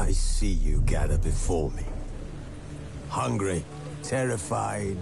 I see you gather before me. Hungry, terrified.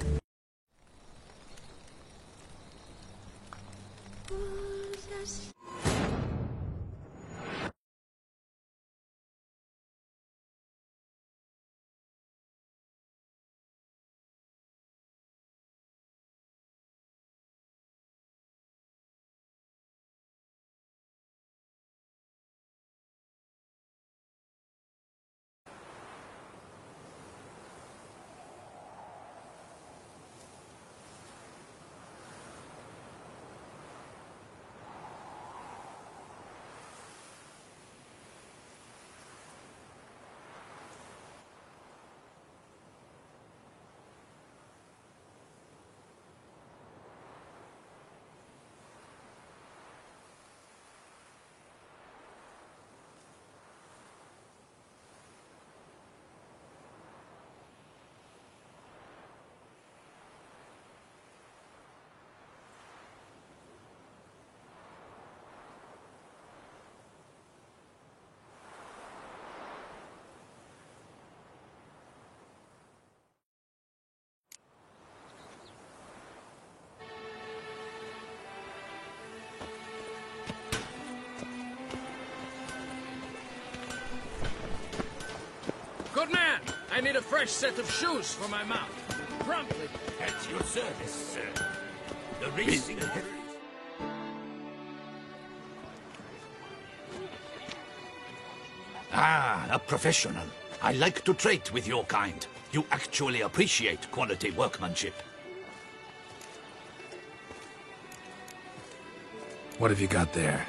Good man! I need a fresh set of shoes for my mount. Promptly. At your service, sir. The racing... Ah, a professional. I like to trade with your kind. You actually appreciate quality workmanship. What have you got there?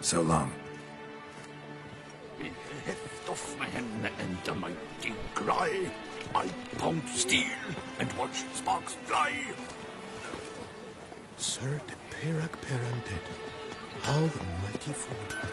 So long. With the heft of man and a mighty cry, I pound steel and watch sparks fly. Sir de Perac Perunted, how the mighty fall.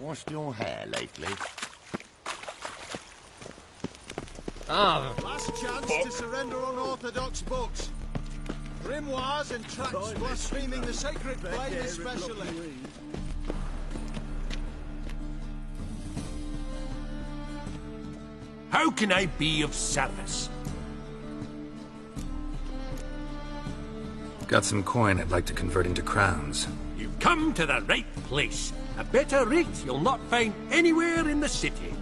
washed your hair lately? Last chance to surrender unorthodox books. Grimoires and tracts blaspheming the sacred flame especially. How can I be of service? Got some coin I'd like to convert into crowns. You've come to the right place. A better rate you'll not find anywhere in the city.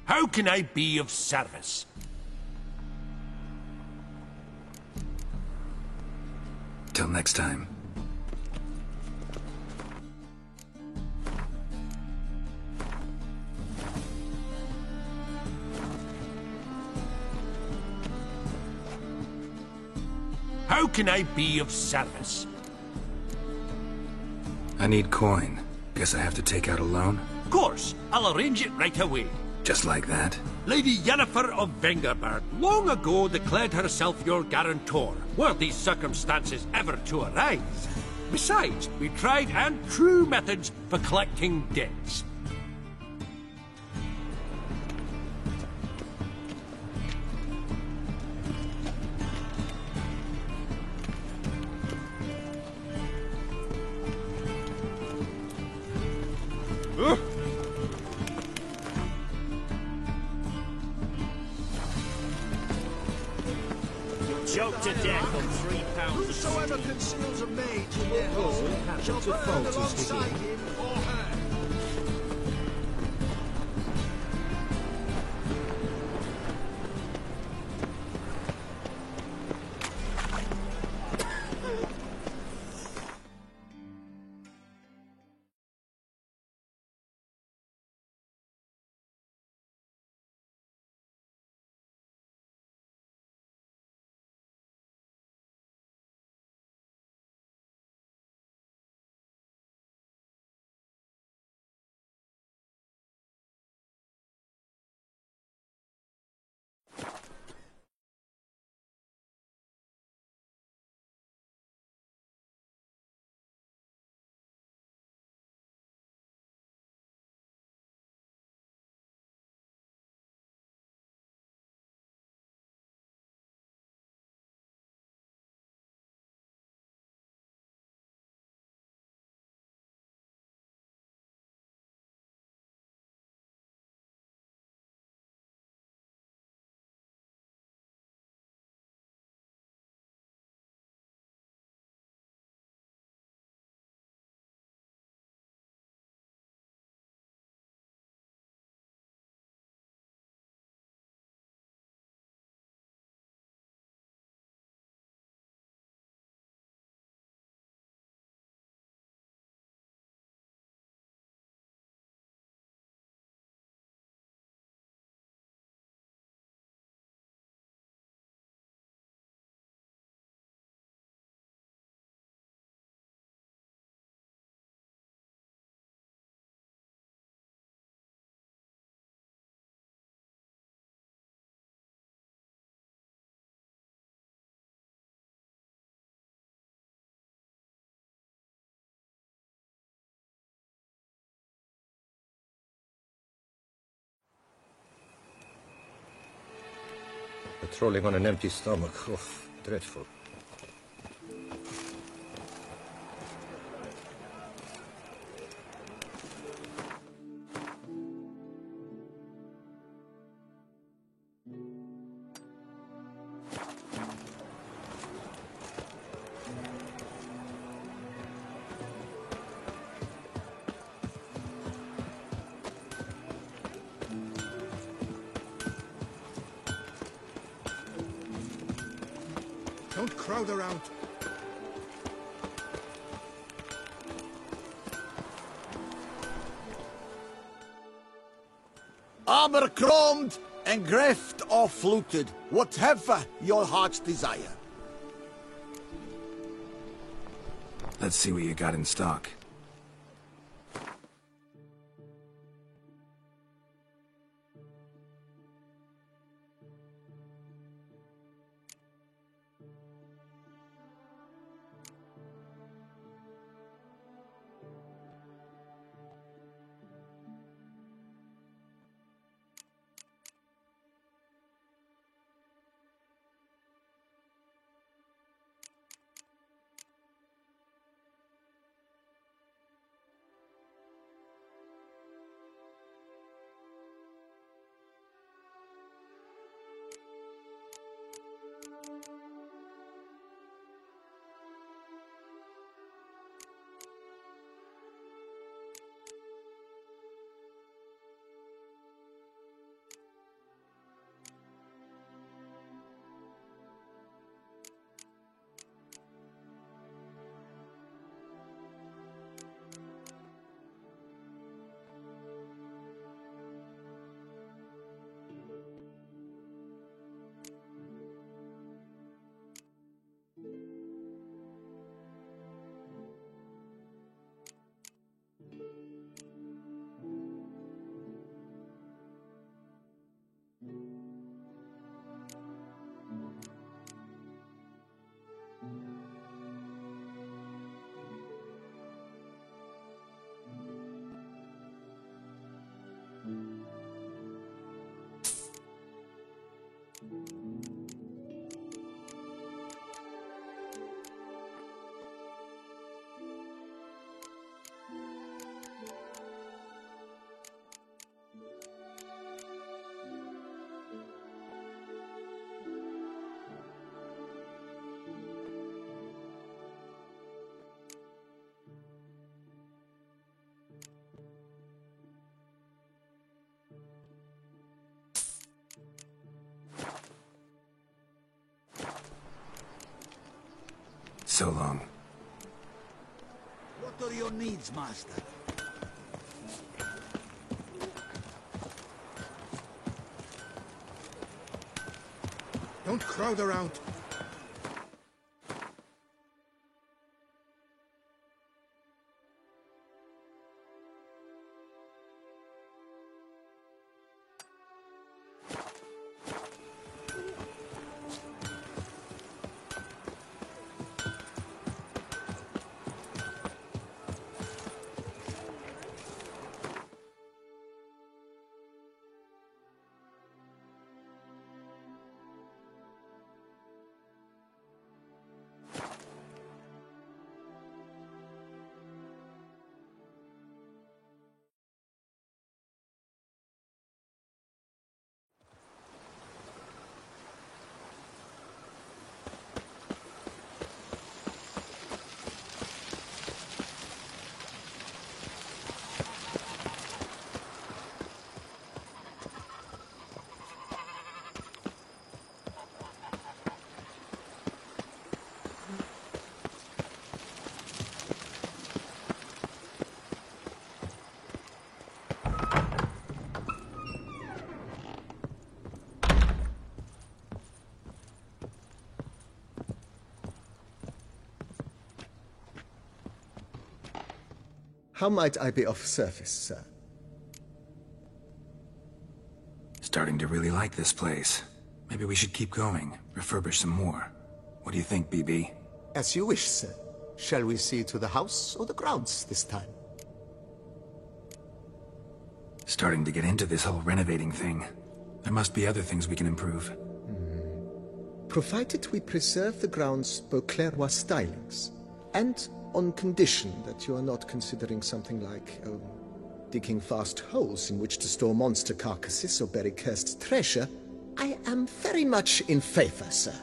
How can I be of service? Till next time. How can I be of service? I need coin. Guess I have to take out a loan? Of course, I'll arrange it right away. Just like that? Lady Yennefer of Vengerberg long ago declared herself your guarantor, were these circumstances ever to arise. Besides, we tried and true methods for collecting debts. Choked to death on £3 Whosoever conceals a mage in their home shall burn alongside him or her. Patrolling on an empty stomach. Oh, dreadful. Don't crowd around. Armor chromed and greft or fluted, whatever your heart's desire. Let's see what you got in stock. So long. What are your needs, master? Don't crowd around. How might I be of service, sir? Starting to really like this place. Maybe we should keep going, refurbish some more. What do you think, BB? As you wish, sir. Shall we see to the house or the grounds this time? Starting to get into this whole renovating thing. There must be other things we can improve. Provided we preserve the grounds' Beauclervois stylings, and on condition that you are not considering something like, digging vast holes in which to store monster carcasses or bury cursed treasure, I am very much in favor, sir.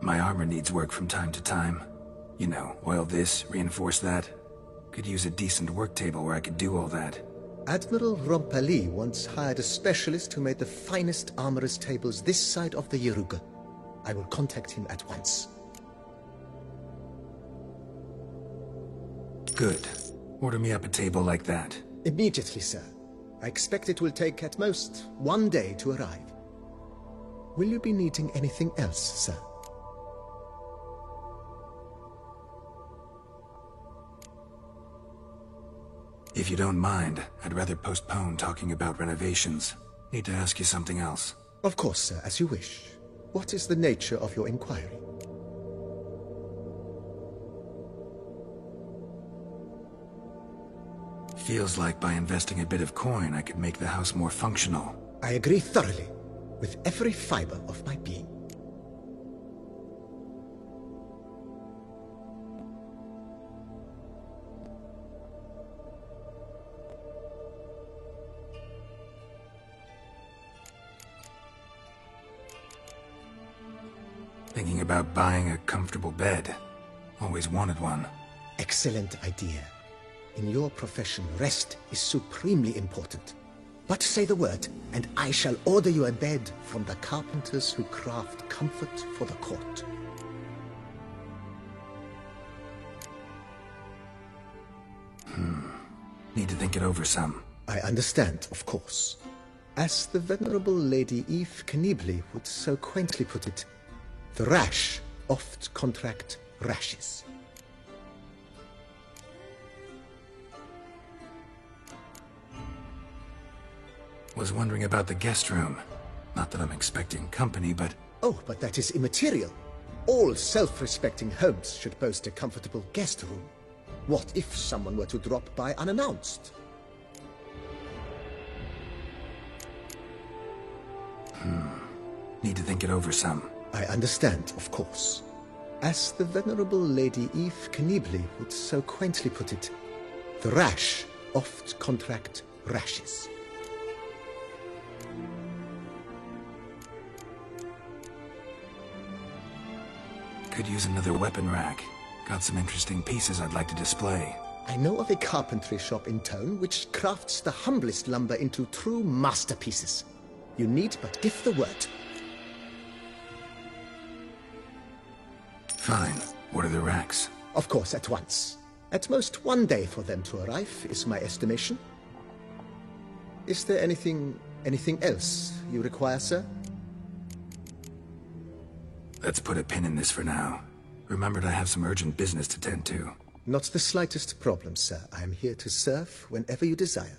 My armor needs work from time to time. You know, oil this, reinforce that. Could use a decent work table where I could do all that. Admiral Rompali once hired a specialist who made the finest armorer's tables this side of the Yaruga. I will contact him at once. Good. Order me up a table like that. Immediately, sir. I expect it will take at most 1 day to arrive. Will you be needing anything else, sir? If you don't mind, I'd rather postpone talking about renovations. Need to ask you something else. Of course, sir, as you wish. What is the nature of your inquiry? Feels like by investing a bit of coin, I could make the house more functional. I agree thoroughly, with every fiber of my being. Thinking about buying a comfortable bed. Always wanted one. Excellent idea. In your profession, rest is supremely important. But say the word, and I shall order you a bed from the carpenters who craft comfort for the court. Need to think it over some. I understand, of course. As the venerable Lady Eve Knibley would so quaintly put it, the rash oft contract rashes. Was wondering about the guest room. Not that I'm expecting company, but... Oh, but that is immaterial. All self-respecting homes should boast a comfortable guest room. What if someone were to drop by unannounced? Need to think it over some. I understand, of course. As the venerable Lady Eve Knibley would so quaintly put it, the rash oft contract rashes. Could use another weapon rack. Got some interesting pieces I'd like to display. I know of a carpentry shop in town which crafts the humblest lumber into true masterpieces. You need but give the word. Fine. What are the racks? Of course, at once. At most 1 day for them to arrive, is my estimation. Is there anything else you require, sir? Let's put a pin in this for now. Remembered I have some urgent business to tend to. Not the slightest problem, sir. I am here to serve whenever you desire.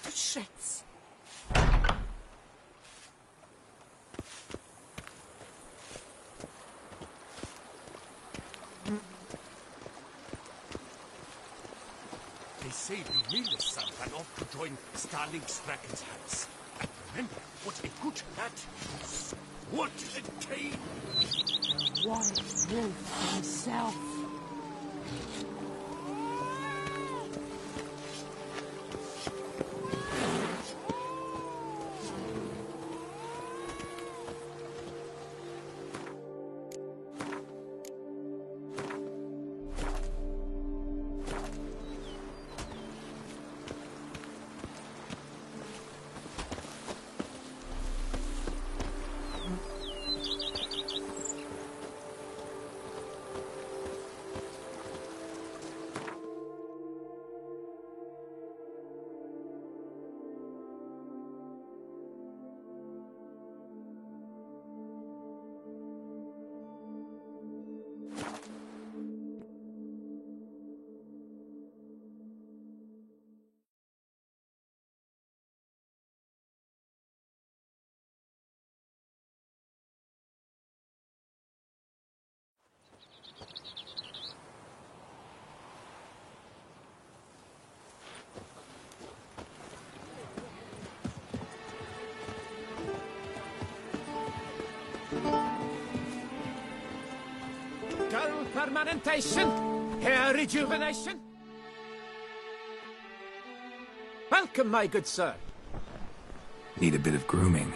to shreds. They say the real son ran off to join Starling Strachan's house. And remember what a good lad he was. What a tale! White Wolf himself. Dull permanentation, hair rejuvenation. Welcome, my good sir. Need a bit of grooming.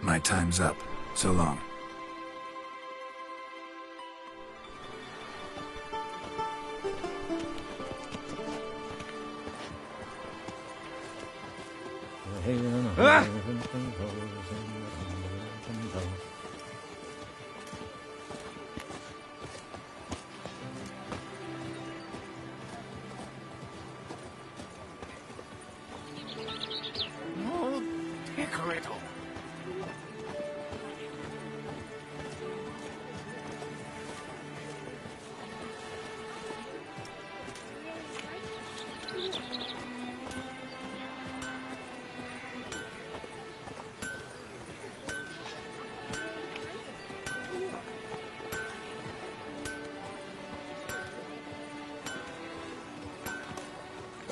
My time's up. So long. No decorator.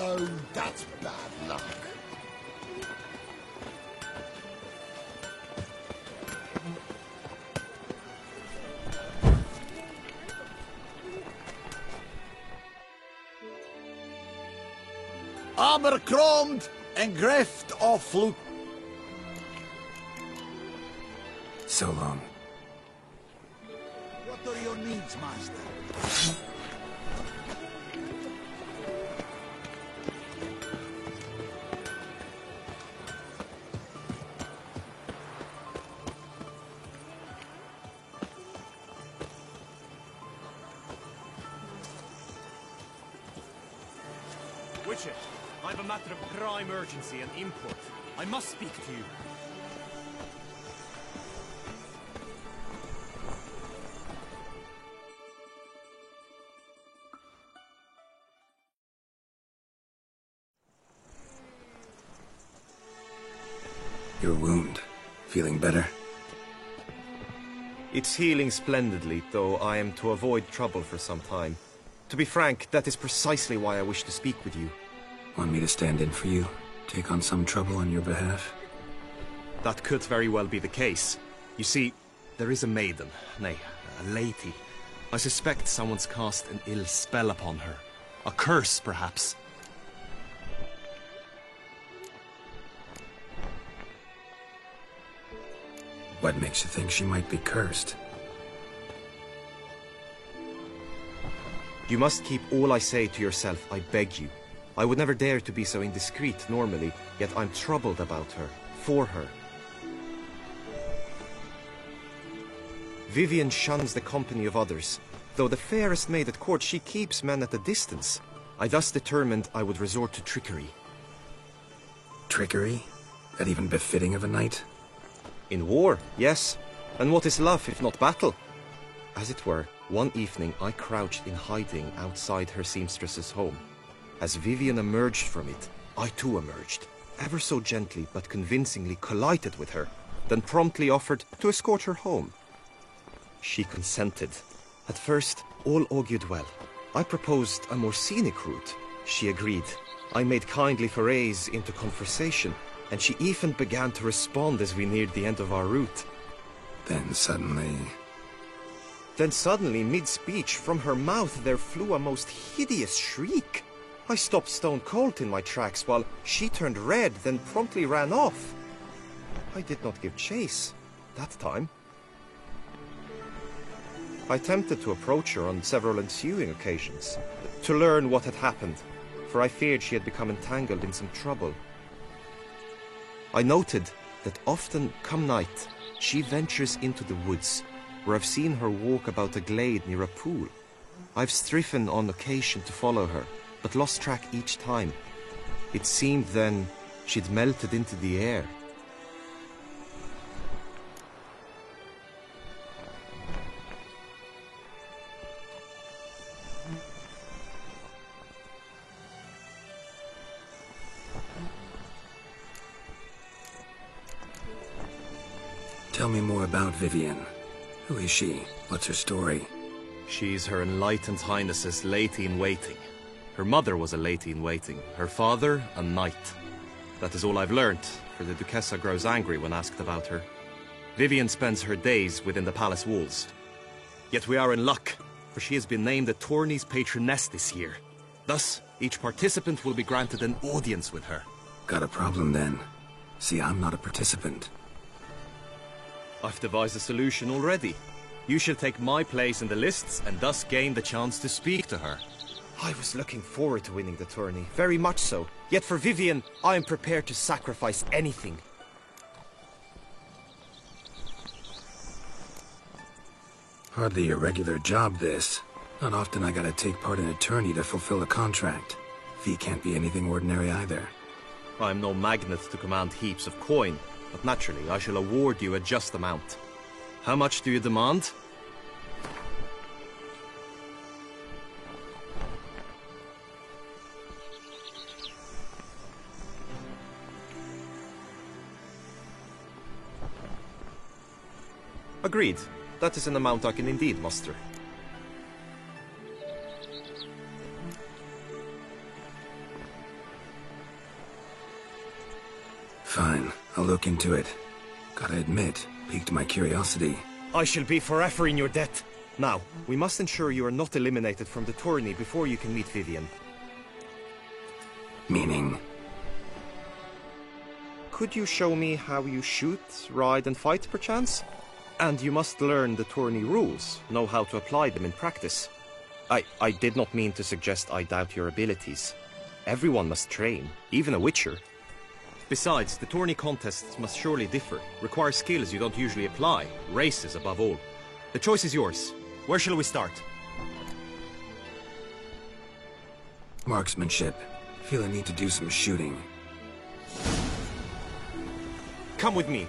Oh, that's bad luck. Abercrombed and greft off look. So long. What are your needs, master? Witcher, I have a matter of prime urgency and import. I must speak to you. Your wound. Feeling better? It's healing splendidly, though I am to avoid trouble for some time. To be frank, that is precisely why I wish to speak with you. Want me to stand in for you? Take on some trouble on your behalf? That could very well be the case. You see, there is a maiden, nay, a lady. I suspect someone's cast an ill spell upon her. A curse, perhaps. What makes you think she might be cursed? You must keep all I say to yourself, I beg you. I would never dare to be so indiscreet normally, yet I'm troubled about her, for her. Vivienne shuns the company of others. Though the fairest maid at court, she keeps men at a distance. I thus determined I would resort to trickery. Trickery? That even befitting of a knight? In war, yes. And what is love if not battle? As it were, one evening I crouched in hiding outside her seamstress's home. As Vivienne emerged from it, I too emerged, ever so gently but convincingly collided with her, then promptly offered to escort her home. She consented. At first, all augured well. I proposed a more scenic route. She agreed. I made kindly forays into conversation, and she even began to respond as we neared the end of our route. Then suddenly, mid-speech, from her mouth there flew a most hideous shriek. I stopped stone cold in my tracks while she turned red, then promptly ran off. I did not give chase, that time. I attempted to approach her on several ensuing occasions, to learn what had happened, for I feared she had become entangled in some trouble. I noted that often, come night, she ventures into the woods, where I've seen her walk about a glade near a pool. I've striven on occasion to follow her, but lost track each time. It seemed then she'd melted into the air. tell me more about Vivienne. Who is she? What's her story? She's Her Enlightened Highness's lady-in-waiting. Her mother was a lady-in-waiting, her father a knight. That is all I've learnt, for the Duchessa grows angry when asked about her. Vivienne spends her days within the palace walls. Yet we are in luck, for she has been named the tourney's patroness this year. Thus, each participant will be granted an audience with her. Got a problem then. See, I'm not a participant. I've devised a solution already. You shall take my place in the lists and thus gain the chance to speak to her. I was looking forward to winning the tourney, very much so. Yet for Vivienne, I am prepared to sacrifice anything. Hardly a regular job, this. Not often I gotta take part in a tourney to fulfill a contract. Fee can't be anything ordinary either. I'm no magnet to command heaps of coin, but naturally I shall award you a just amount. How much do you demand? Agreed. That is an amount I can indeed muster. Fine, I'll look into it. Gotta admit, piqued my curiosity. I shall be forever in your debt. Now, we must ensure you are not eliminated from the tourney before you can meet Vivienne. Meaning? Could you show me how you shoot, ride and fight, perchance? And you must learn the tourney rules, know how to apply them in practice. I did not mean to suggest I doubt your abilities. Everyone must train, even a witcher. Besides, the tourney contests must surely differ, require skills you don't usually apply, races above all. The choice is yours. Where shall we start? Marksmanship. Feel I need to do some shooting. Come with me.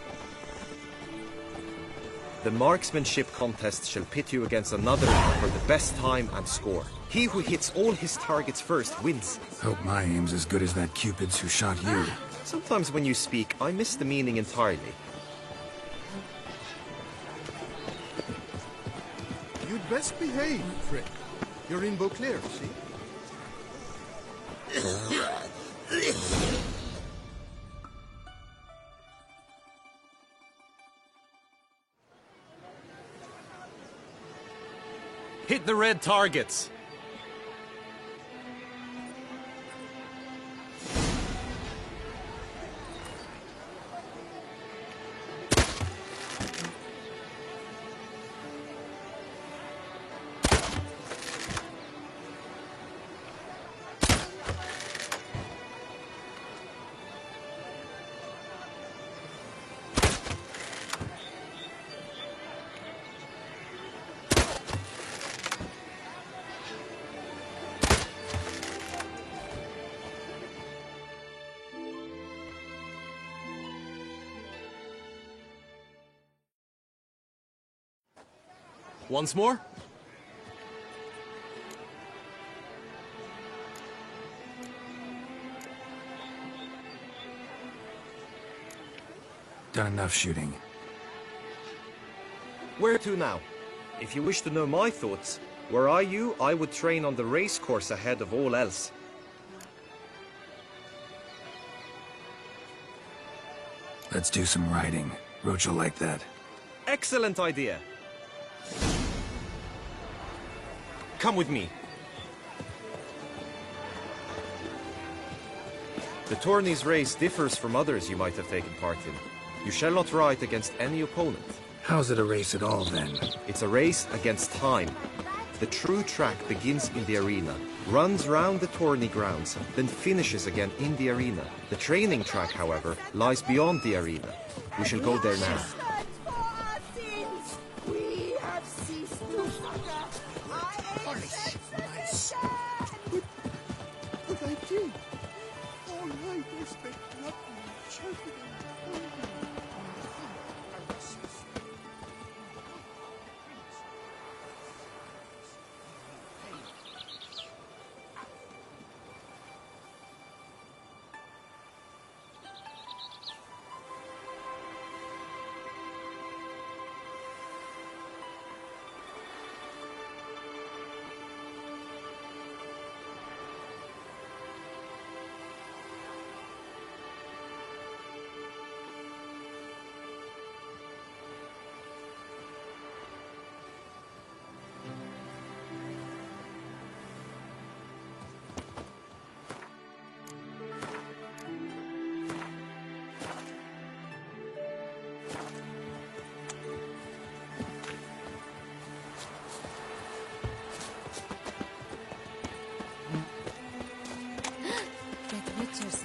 The marksmanship contest shall pit you against another for the best time and score. He who hits all his targets first wins. Hope my aim's as good as that Cupid's who shot you. Sometimes when you speak, I miss the meaning entirely. You'd best behave, Frick. You're in Beauclair, see? Hit the red targets! Once more? Done enough shooting. Where to now? If you wish to know my thoughts, were I you, I would train on the race course ahead of all else. Let's do some riding. Roach will like that. Excellent idea! Come with me. The tourney's race differs from others you might have taken part in. You shall not ride against any opponent. How's it a race at all, then? It's a race against time. The true track begins in the arena, runs round the tourney grounds, then finishes again in the arena. The training track, however, lies beyond the arena. We shall go there now.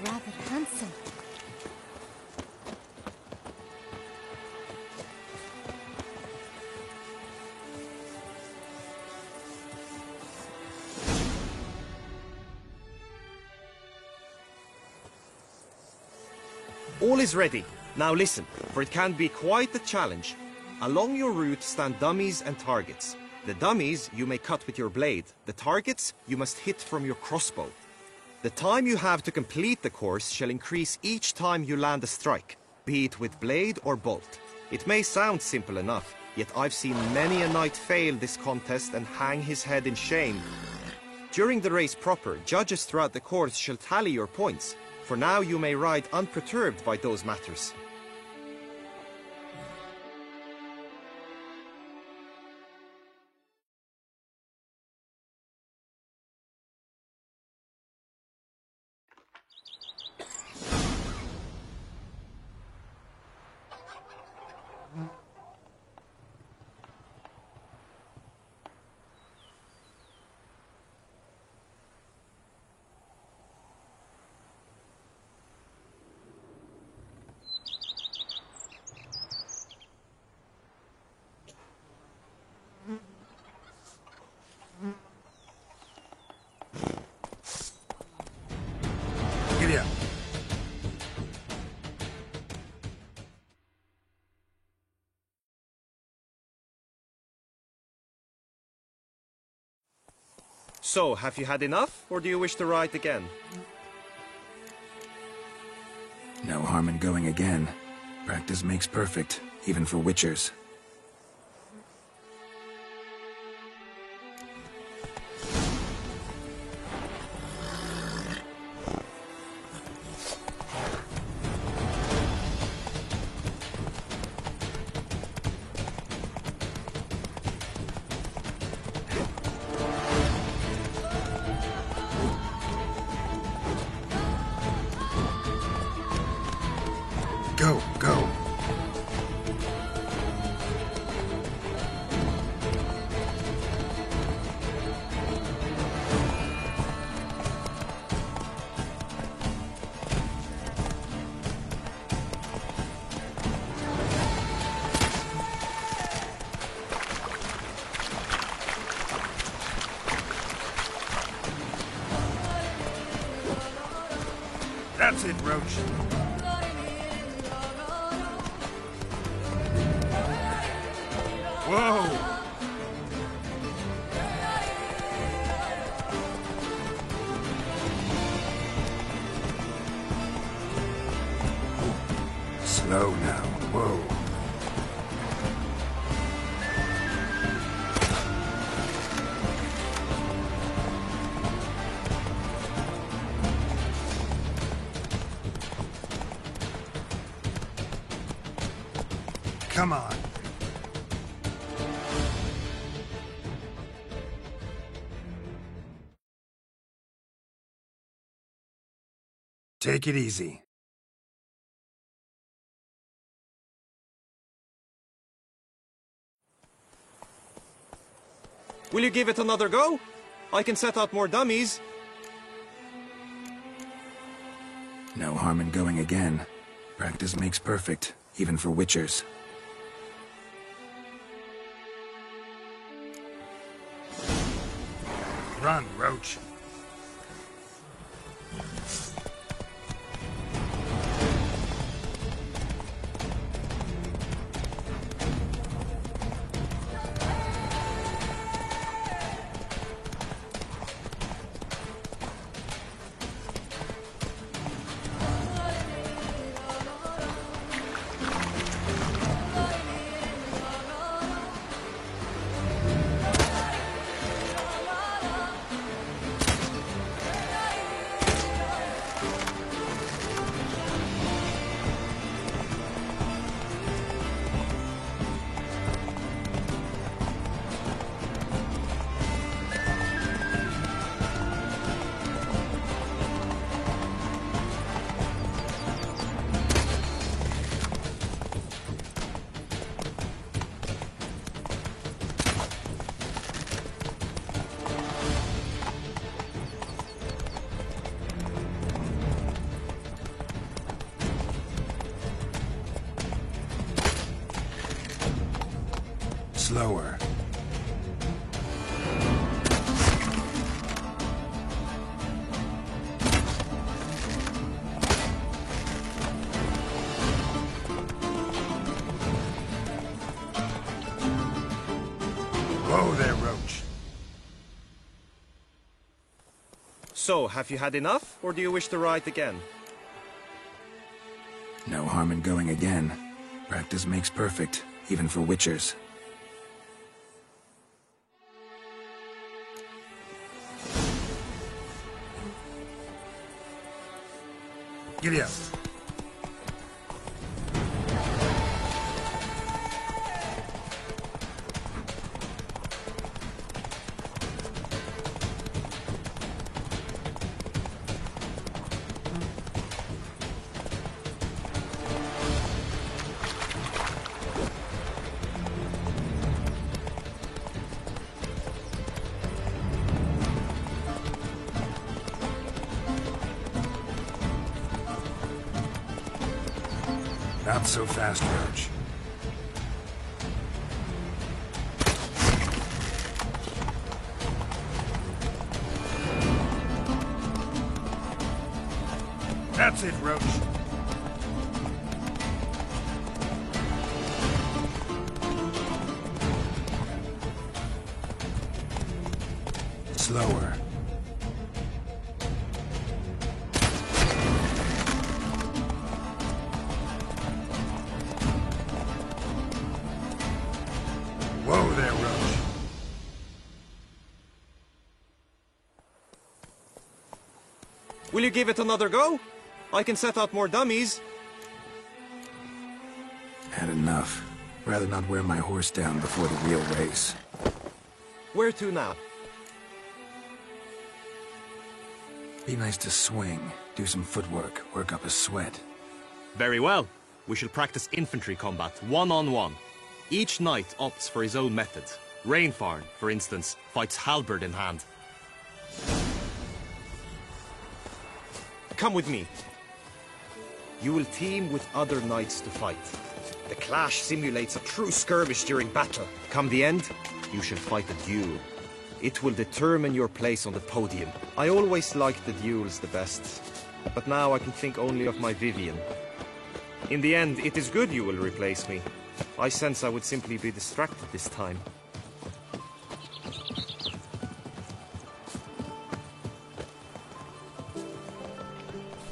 Rather handsome. All is ready. Now listen, for it can be quite a challenge. Along your route stand dummies and targets. The dummies you may cut with your blade. The targets you must hit from your crossbow. The time you have to complete the course shall increase each time you land a strike, be it with blade or bolt. It may sound simple enough, yet I've seen many a knight fail this contest and hang his head in shame. During the race proper, judges throughout the course shall tally your points, for now you may ride unperturbed by those matters. Giddy up. So, have you had enough, or do you wish to ride again? harm in going again. Practice makes perfect, even for witchers. Go, go. That's it, Roach. Whoa! Slow now. Whoa. Come on. Take it easy. Will you give it another go? I can set out more dummies. No harm in going again. Practice makes perfect, even for witchers. Run, Roach. Slower. Whoa there, Roach. So, have you had enough, or do you wish to ride again? No harm in going again. Practice makes perfect, even for witchers. Giddy up. Not so fast, Roach. That's it, Roach. Slower. Whoa there, Roach. Will you give it another go? I can set out more dummies. Had enough. Rather not wear my horse down before the real race. Where to now? Be nice to swing, do some footwork, work up a sweat. Very well. We shall practice infantry combat, one-on-one. Each knight opts for his own method. Rainfarn, for instance, fights halberd in hand. Come with me. You will team with other knights to fight. The clash simulates a true skirmish during battle. Come the end, you shall fight a duel. It will determine your place on the podium. I always liked the duels the best, but now I can think only of my Vivian. In the end, it is good you will replace me. I sense I would simply be distracted this time.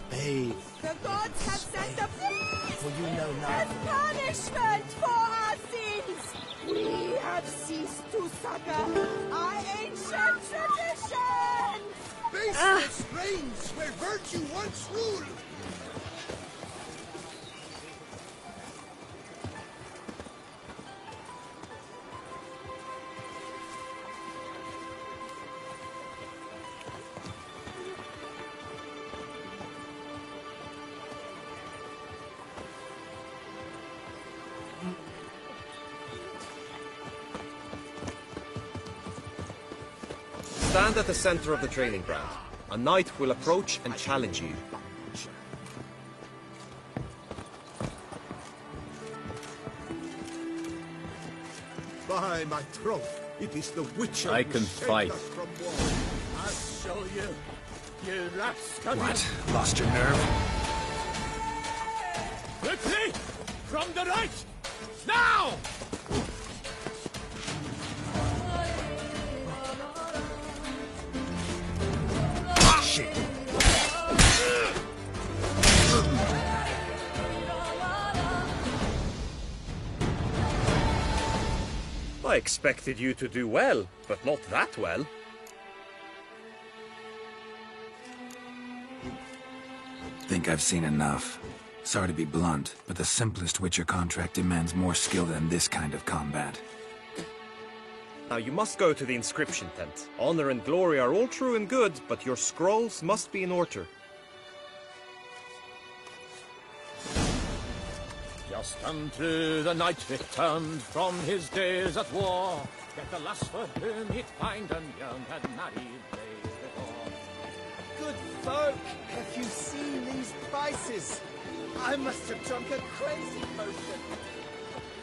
Bathe. The gods have sent a For you know as nothing. punishment for our sins. We have ceased to succor our ancient traditions. Baseless reigns where virtue once ruled. Stand at the center of the training ground. A knight will approach and challenge you. By my troth, it is the Witcher. I who can saved fight. us from war. I'll show you, you rascal. What? Lost your nerve? Quickly! From the right! Now! Shit. I expected you to do well, but not that well. Think I've seen enough. Sorry to be blunt, but the simplest Witcher contract demands more skill than this kind of combat. Now you must go to the inscription tent. Honor and glory are all true and good, but your scrolls must be in order. Just unto the knight returned from his days at war, get the lass for whom he'd find and young had married days before. Good folk, have you seen these prices? I must have drunk a crazy potion.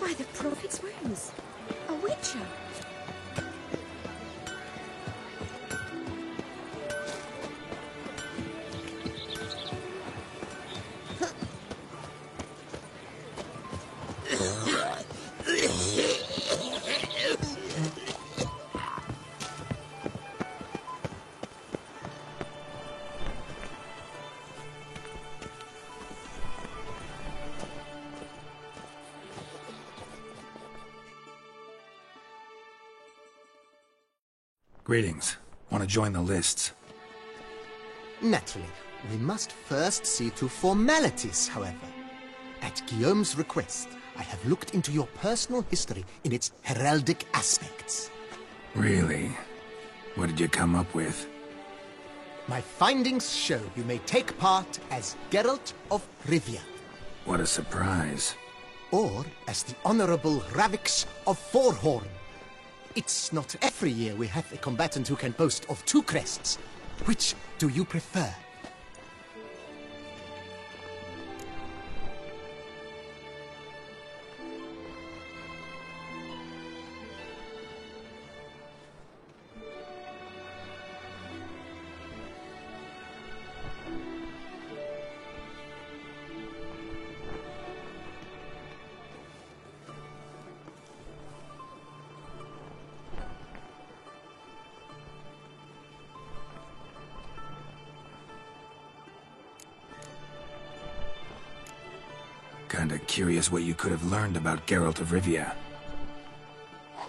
By the prophet's wounds, a witcher. Greetings. Want to join the lists? Naturally. We must first see to formalities, however. At Guillaume's request, I have looked into your personal history in its heraldic aspects. Really? What did you come up with? My findings show you may take part as Geralt of Rivia, What a surprise. or as the Honorable Ravix of Forhorn. It's not every year we have a combatant who can boast of 2 crests. Which do you prefer? Kinda curious what you could have learned about Geralt of Rivia.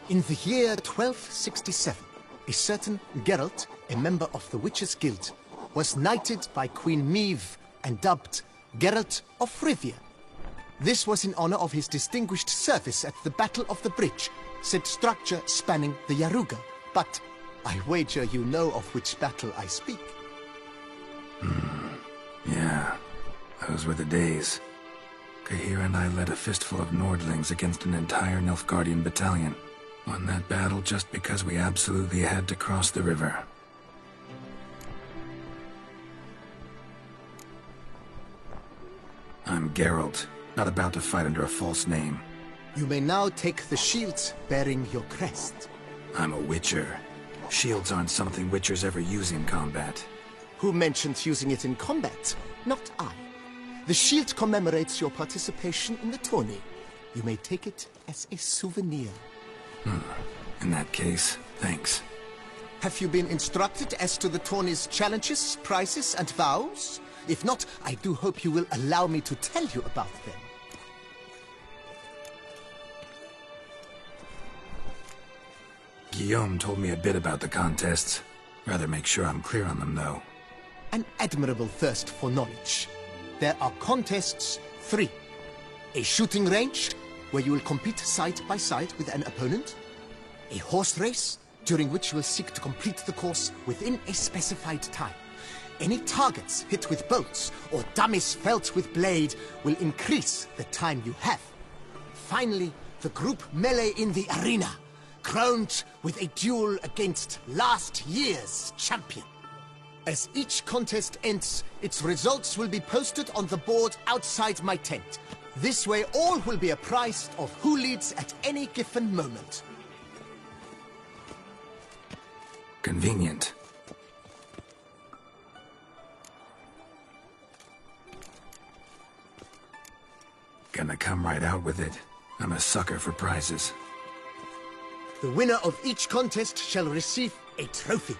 In the year 1267, a certain Geralt, a member of the Witches' Guild, was knighted by Queen Meve and dubbed Geralt of Rivia. This was in honor of his distinguished service at the Battle of the Bridge, said structure spanning the Yaruga. But I wager you know of which battle I speak. Yeah, those were the days. Kahir and I led a fistful of Nordlings against an entire Nilfgaardian battalion. Won that battle just because we absolutely had to cross the river. I'm Geralt, not about to fight under a false name. You may now take the shield bearing your crest. I'm a Witcher. Shields aren't something Witchers ever use in combat. Who mentioned using it in combat? Not I. The shield commemorates your participation in the tourney. You may take it as a souvenir. In that case, thanks. Have you been instructed as to the tourney's challenges, prizes, and vows? If not, I do hope you will allow me to tell you about them. Guillaume told me a bit about the contests. Rather make sure I'm clear on them, though. An admirable thirst for knowledge. There are contests 3. A shooting range, where you will compete side by side with an opponent. A horse race, during which you will seek to complete the course within a specified time. Any targets hit with bolts or dummies felt with blade will increase the time you have. Finally, the group melee in the arena, crowned with a duel against last year's champion. As each contest ends, its results will be posted on the board outside my tent. This way all will be apprised of who leads at any given moment. Convenient. Gonna come right out with it. I'm a sucker for prizes. The winner of each contest shall receive a trophy.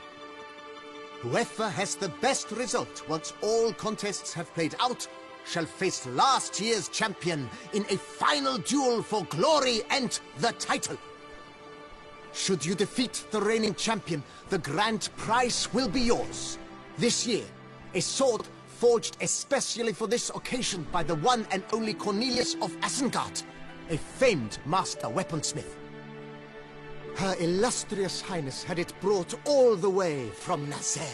Whoever has the best result once all contests have played out shall face last year's champion in a final duel for glory and the title. Should you defeat the reigning champion, the grand prize will be yours. This year, a sword forged especially for this occasion by the one and only Cornelius of Isengard, a famed master weaponsmith. Her illustrious highness had it brought all the way from Nazaire.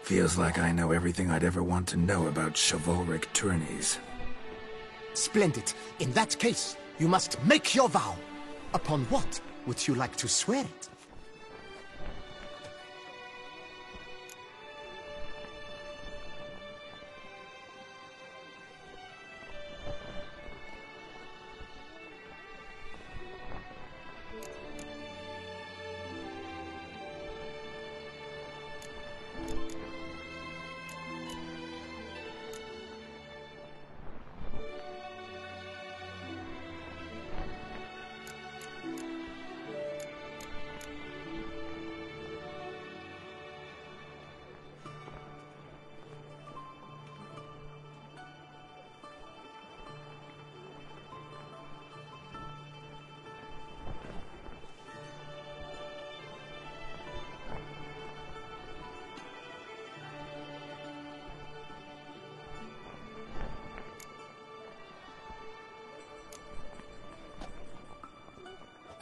Feels like I know everything I'd ever want to know about chivalric tourneys. Splendid. In that case, you must make your vow. Upon what would you like to swear it?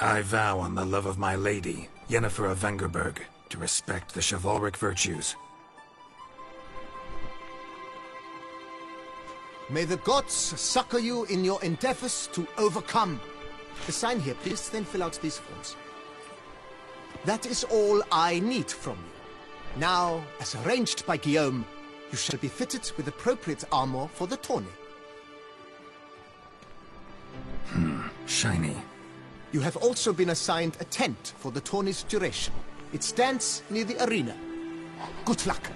I vow on the love of my lady, Yennefer of Vengerberg, to respect the chivalric virtues. May the gods succor you in your endeavors to overcome. Sign here, please, then fill out these forms. That is all I need from you. Now, as arranged by Guillaume, you shall be fitted with appropriate armor for the tourney. Shiny. You have also been assigned a tent for the tourney's duration. It stands near the arena. Good luck.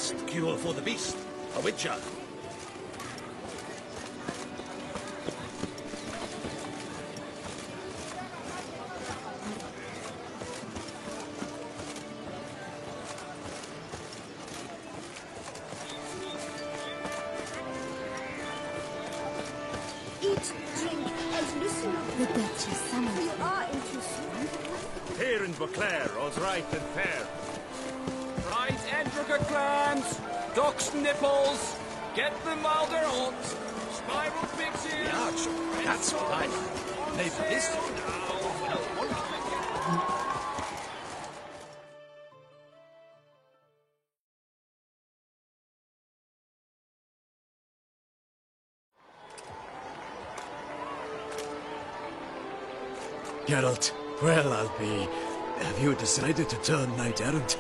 best cure for the beast. A witcher. Eat, drink, and listen. The Duchess summoned you. Are interested. Here in Beauclair, all's right and fair. Right, Endricker clams, duck's nipples, get them while they're hot, spiral pixies. Yeah, that's what I like. Maybe this Geralt, well, I'll be... Have you decided to turn knight-errant?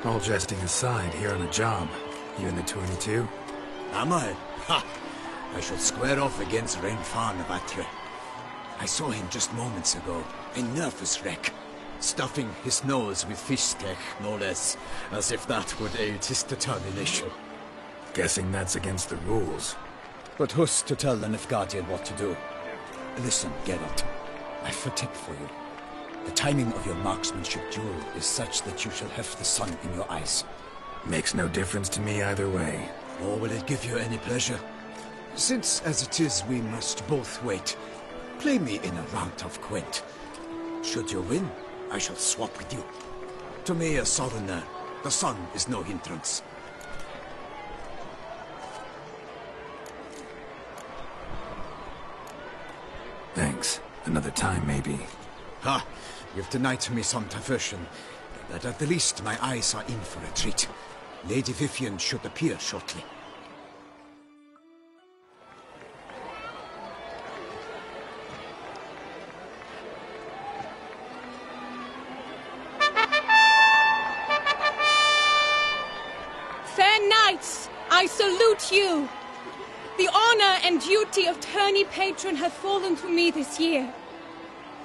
All jesting aside, here on a job. You in the 22? Am I? Ha! I shall square off against Renfan of Atre. I saw him just moments ago, a nervous wreck, stuffing his nose with fish steak, no less, as if that would aid his determination. Guessing that's against the rules. But who's to tell the Nilfgaardian what to do? Listen, Geralt, I've a tip for you. The timing of your marksmanship duel is such that you shall have the sun in your eyes. Makes no difference to me either way. Or will it give you any pleasure? Since, as it is, we must both wait, play me in a round of Gwent. Should you win, I shall swap with you. To me, a southerner, the sun is no hindrance. Thanks. Another time, maybe. Ha! You've denied me some diversion, but at the least my eyes are in for a treat. Lady Vivian should appear shortly. Fair knights, I salute you! The honor and duty of tourney patron have fallen to me this year.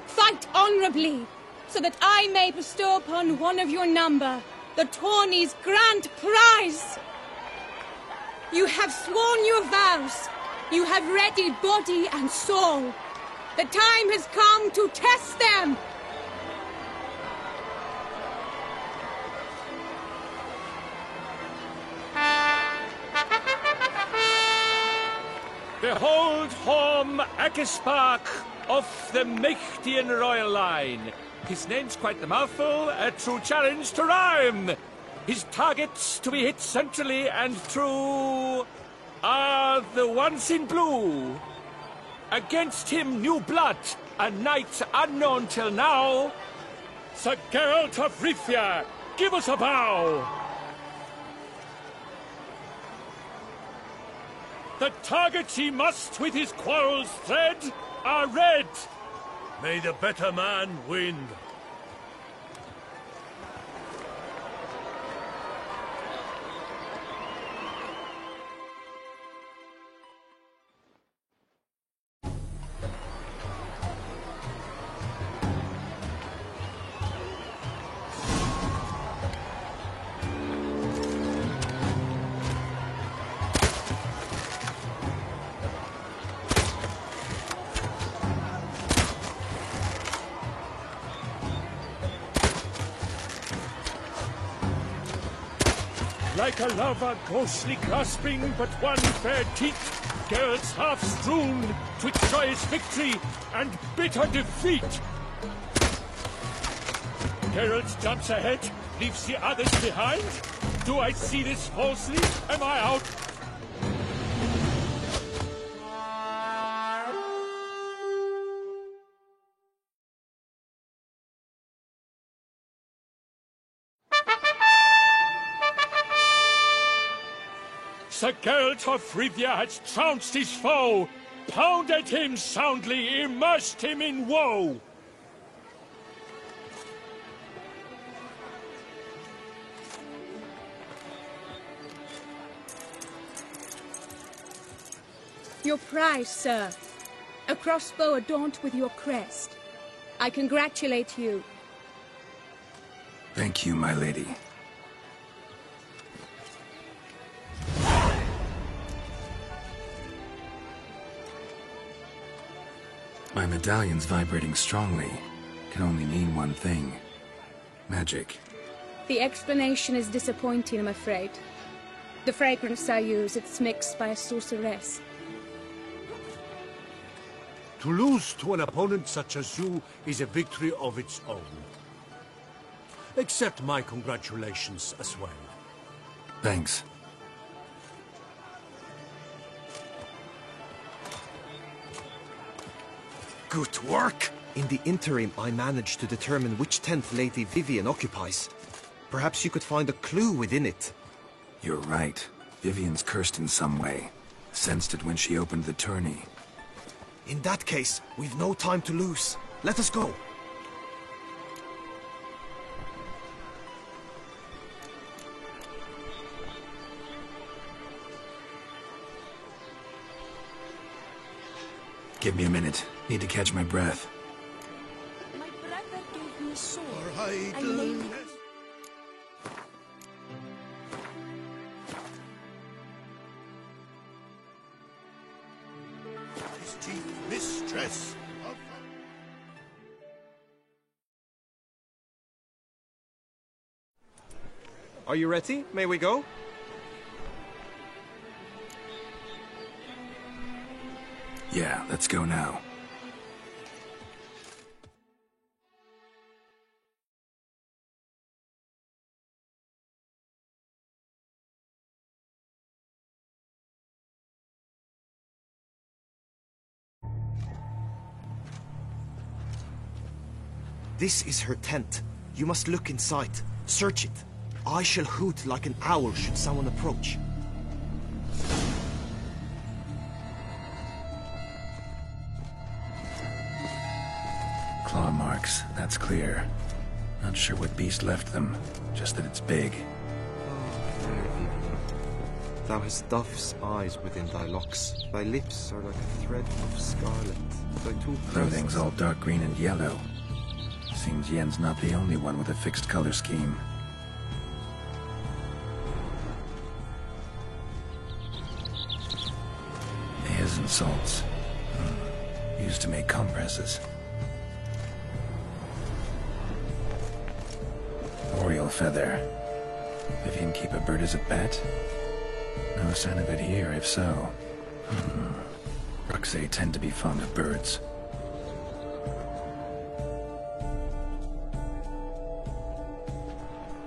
Fight honorably, so that I may bestow upon one of your number the tourney's grand prize. You have sworn your vows. You have readied body and soul. The time has come to test them. Behold Horm Akispark of the Mechthian royal line. His name's quite the mouthful, a true challenge to rhyme. His targets to be hit centrally and true are the ones in blue. Against him new blood, a knight unknown till now. Sir Geralt of Rivia, give us a bow. The targets he must with his quarrels thread are red. May the better man win. Like a lover ghostly grasping but one fair teat, Geralt's half strewn twixt joyous victory and bitter defeat. Geralt jumps ahead, leaves the others behind. Do I see this falsely? Am I out? Sir Geralt of Rivia has trounced his foe, pounded him soundly, immersed him in woe. Your prize, sir. A crossbow adorned with your crest. I congratulate you. Thank you, my lady. My medallion's vibrating strongly. Can only mean one thing. Magic. The explanation is disappointing, I'm afraid. The fragrance I use, it's mixed by a sorceress. To lose to an opponent such as you is a victory of its own. Accept my congratulations as well. Thanks. Good work! In the interim, I managed to determine which tent Lady Vivian occupies. Perhaps you could find a clue within it. You're right. Vivian's cursed in some way. Sensed it when she opened the tourney. In that case, we've no time to lose. Let us go. Give me a minute. Need to catch my breath. My brother gave me a sword. I I named it. His chief mistress of... Are you ready? May we go? Yeah, let's go now. This is her tent. You must look inside. Search it. I shall hoot like an owl should someone approach. Claw marks, that's clear. Not sure what beast left them, just that it's big. Thou hast dove's eyes within thy locks. Thy lips are like a thread of scarlet. Thy two Clothing's all dark green and yellow. Seems Yen's not the only one with a fixed color scheme. His and salts. Used to make compresses. Oriole feather. Vivian keep a bird as a pet? No sign of it here, if so. Ruxay tend to be fond of birds.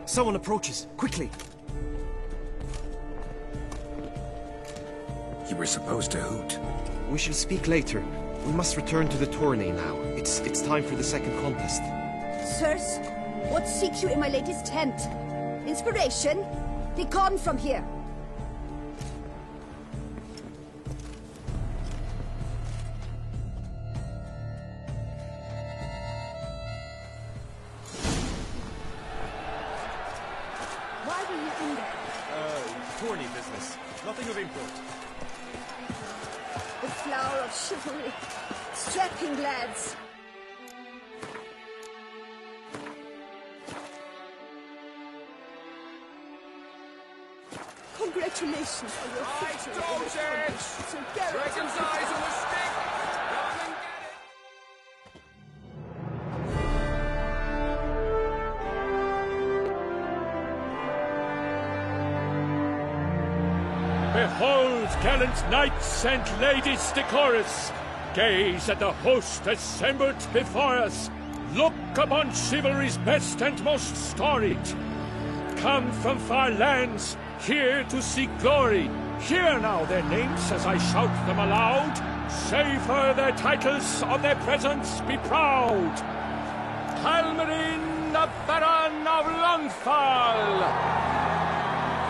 Someone approaches. Quickly! You were supposed to hoot. We shall speak later. We must return to the tourney now. It's time for the second contest. Sirs, what seeks you in my lady's tent? Inspiration? Begone from here! Why were you in there? Tourney business. Nothing of import. The flower of chivalry. Strapping lads. Congratulations on your victory over the Congress, Sir Garrett. Dragon's eyes on the stick! Come and Behold, gallant knights and ladies decorous! Gaze at the host assembled before us! Look upon chivalry's best and most storied! Come from far lands, here to seek glory! Hear now their names as I shout them aloud! Savor their titles, of their presence be proud! Halmarin, the Baron of Longfall!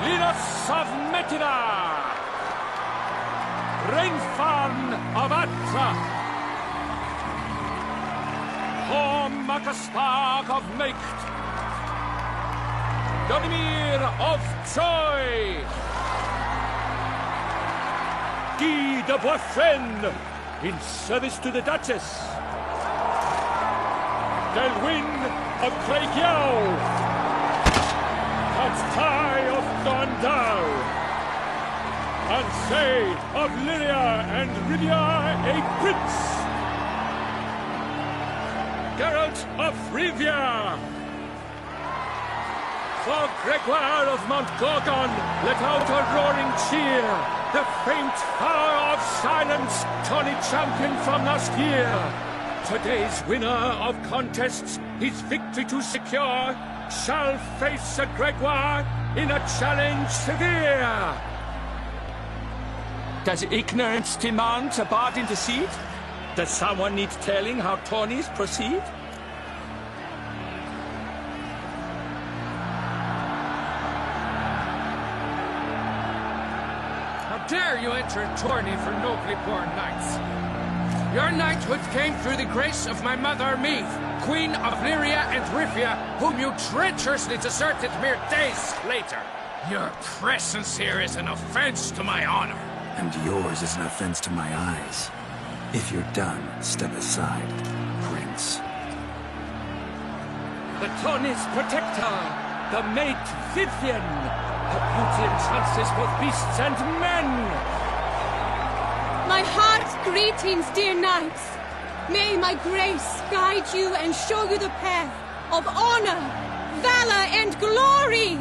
Linus of Metina! Rainfarn of Atra! Horm Makaspark of Meikt! Donimir of Troy! Guy de Boisfren, in service to the Duchess! Delwyn of Craigyow! high of Gondal, and say of Lyria and Rivia a prince. Geralt of Rivia. For Gregoire of Mount Gorgon, let out a roaring cheer. The faint power of silence, Tawny champion from last year. Today's winner of contests, his victory to secure, shall face Sir Gregoire in a challenge severe. Does ignorance demand a bard intercede? Does someone need telling how Tawnies proceed? How dare you enter a tourney for nobly born knights? Your knighthood came through the grace of my mother Meath, Queen of Lyria and Rivia, whom you treacherously deserted mere days later. Your presence here is an offense to my honor. And yours is an offense to my eyes. If you're done, step aside, Prince. The Tawny's protector, the maid Vivian. Her beauty entrances both beasts and men. My heart's greetings, dear knights. May my grace guide you and show you the path of honor, valor, and glory.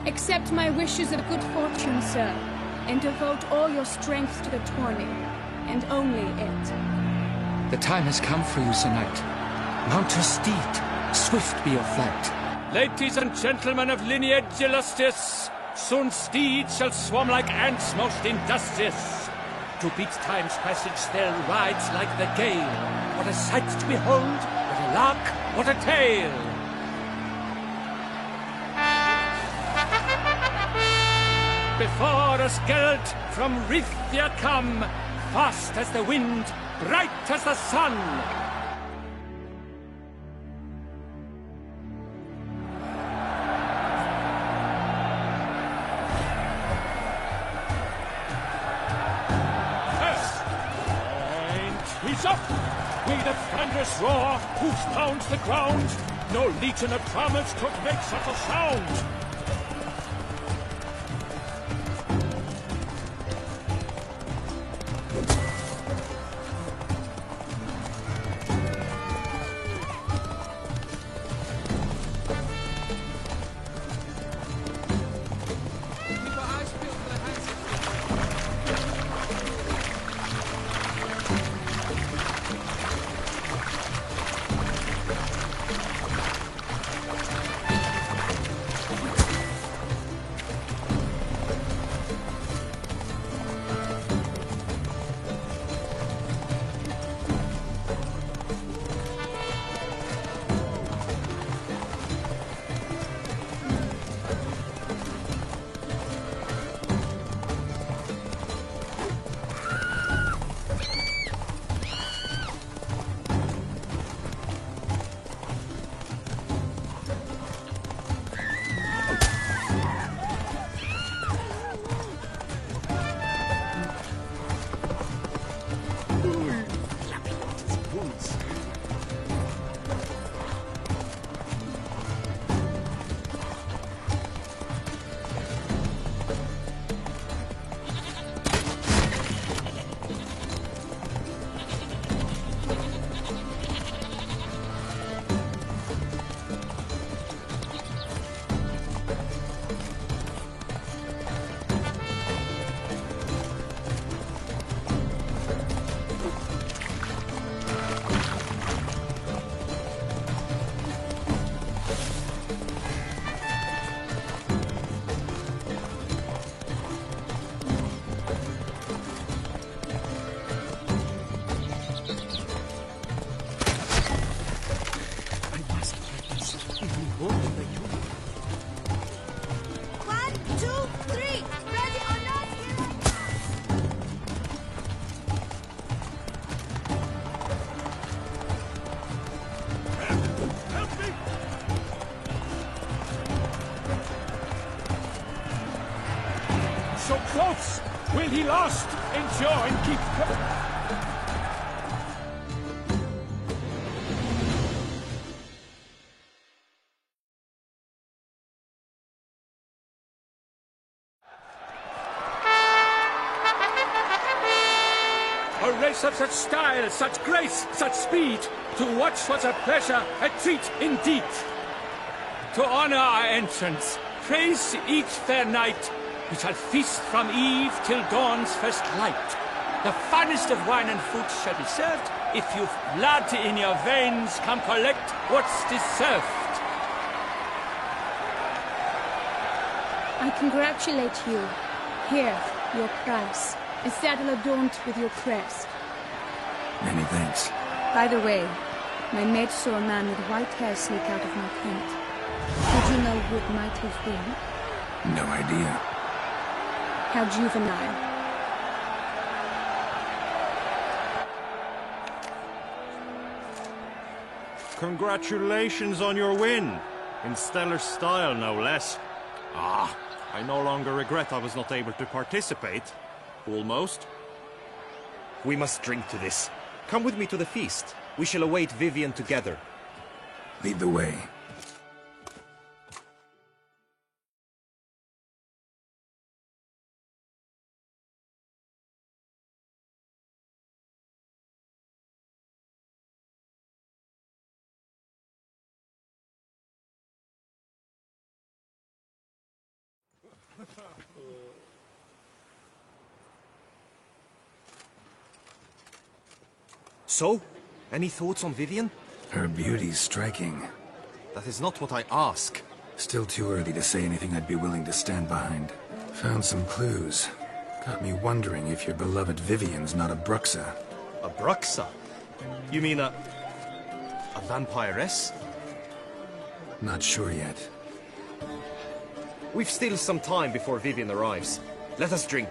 Accept my wishes of good fortune, sir, and devote all your strength to the tourney, and only it. The time has come for you, Sir Knight. Mount your steed. Swift be your flight. Ladies and gentlemen of lineage illustrious, soon steeds shall swarm like ants most industrious. To beat time's passage they'll ride like the gale. What a sight to behold, what a lark, what a tale! Before us Geralt from Rivia come, fast as the wind, bright as the sun. He's up! We the thunderous roar, hoofs pounds the ground. No legion of promise could make such a sound. So close! Will he last? Endure and keep... horse of such style, such grace, such speed, to watch was a pleasure, a treat indeed. To honor our entrance, praise each fair knight, we shall feast from eve till dawn's first light. The finest of wine and fruit shall be served. If you've blood in your veins, come collect what's deserved. I congratulate you. Here, your prize. A saddle adorned with your crest. Many thanks. By the way, my maid saw a man with white hair sneak out of my tent. Did you know who it might have been? No idea. How juvenile. Congratulations on your win. In stellar style, no less. Ah, I no longer regret I was not able to participate. Almost. We must drink to this. Come with me to the feast. We shall await Vivian together. Lead the way. So, any thoughts on Vivian? Her beauty's striking. That is not what I ask. Still too early to say anything I'd be willing to stand behind. Found some clues. Got me wondering if your beloved Vivian's not a Bruxa. A Bruxa? You mean a vampiress? Not sure yet. We've still some time before Vivian arrives. Let us drink.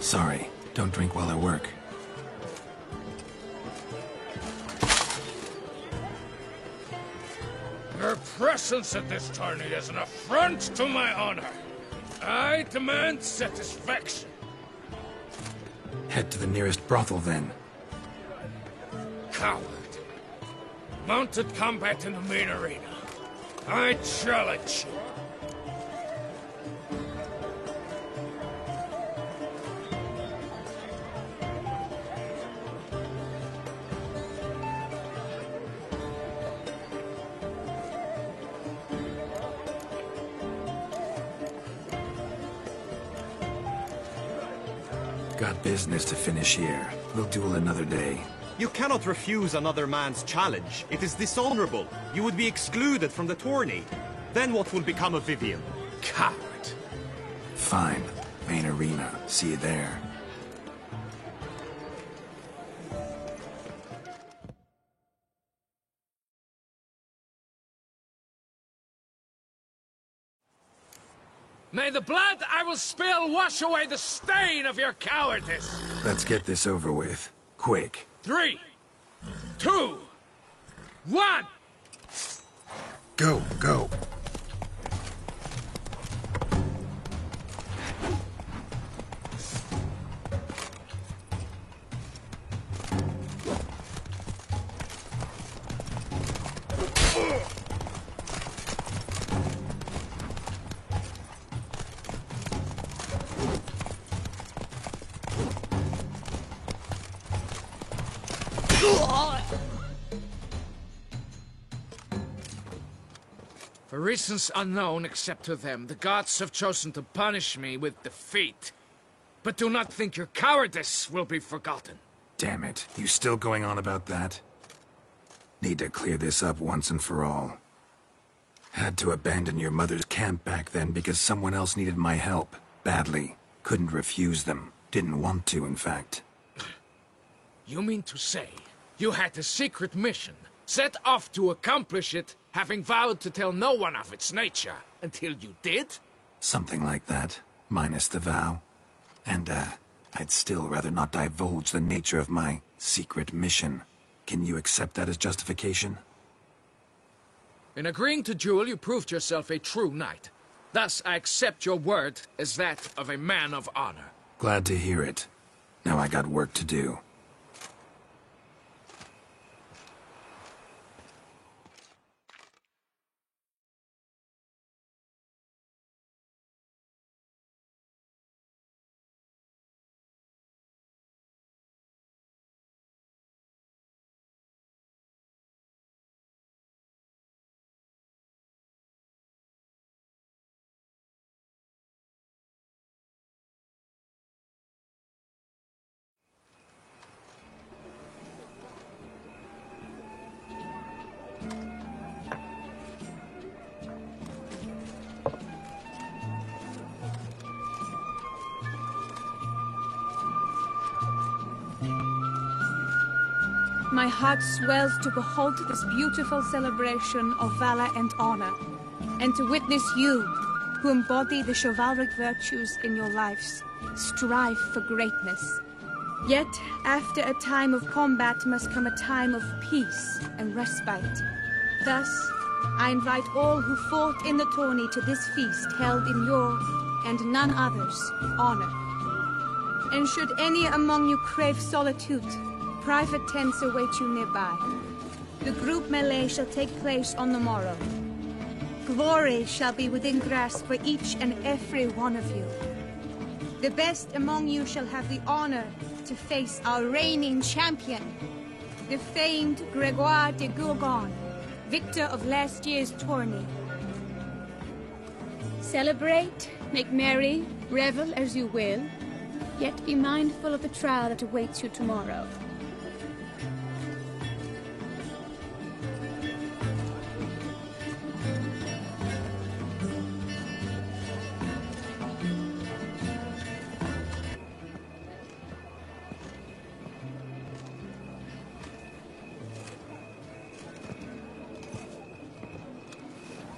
Sorry, don't drink while I work. Your presence at this tourney is an affront to my honor. I demand satisfaction. Head to the nearest brothel, then. Coward. Mounted combat in the main arena. I challenge you. Got business to finish here. We'll duel another day. You cannot refuse another man's challenge. It is dishonorable. You would be excluded from the tourney. Then what will become of Vivian? Coward. Fine. Main arena. See you there. May the blood I will spill wash away the stain of your cowardice! Let's get this over with. Quick. 3, 2, 1! Go, go. For reasons unknown except to them, the gods have chosen to punish me with defeat. But do not think your cowardice will be forgotten. Damn it. You still going on about that? Need to clear this up once and for all. Had to abandon your mother's camp back then because someone else needed my help. Badly. Couldn't refuse them. Didn't want to, in fact. You mean to say you had a secret mission, set off to accomplish it, having vowed to tell no one of its nature, until you did? Something like that, minus the vow. And, I'd still rather not divulge the nature of my secret mission. Can you accept that as justification? In agreeing to duel, you proved yourself a true knight. Thus, I accept your word as that of a man of honor. Glad to hear it. Now I got work to do. my heart swells to behold this beautiful celebration of valor and honor, and to witness you, who embody the chivalric virtues in your lives, strive for greatness. Yet, after a time of combat must come a time of peace and respite. Thus, I invite all who fought in the tourney to this feast held in your, and none other's, honor. And should any among you crave solitude, private tents await you nearby. The group melee shall take place on the morrow. Glory shall be within grasp for each and every one of you. The best among you shall have the honor to face our reigning champion, the famed Gregoire de Gourgon, victor of last year's tourney. Celebrate, make merry, revel as you will, yet be mindful of the trial that awaits you tomorrow.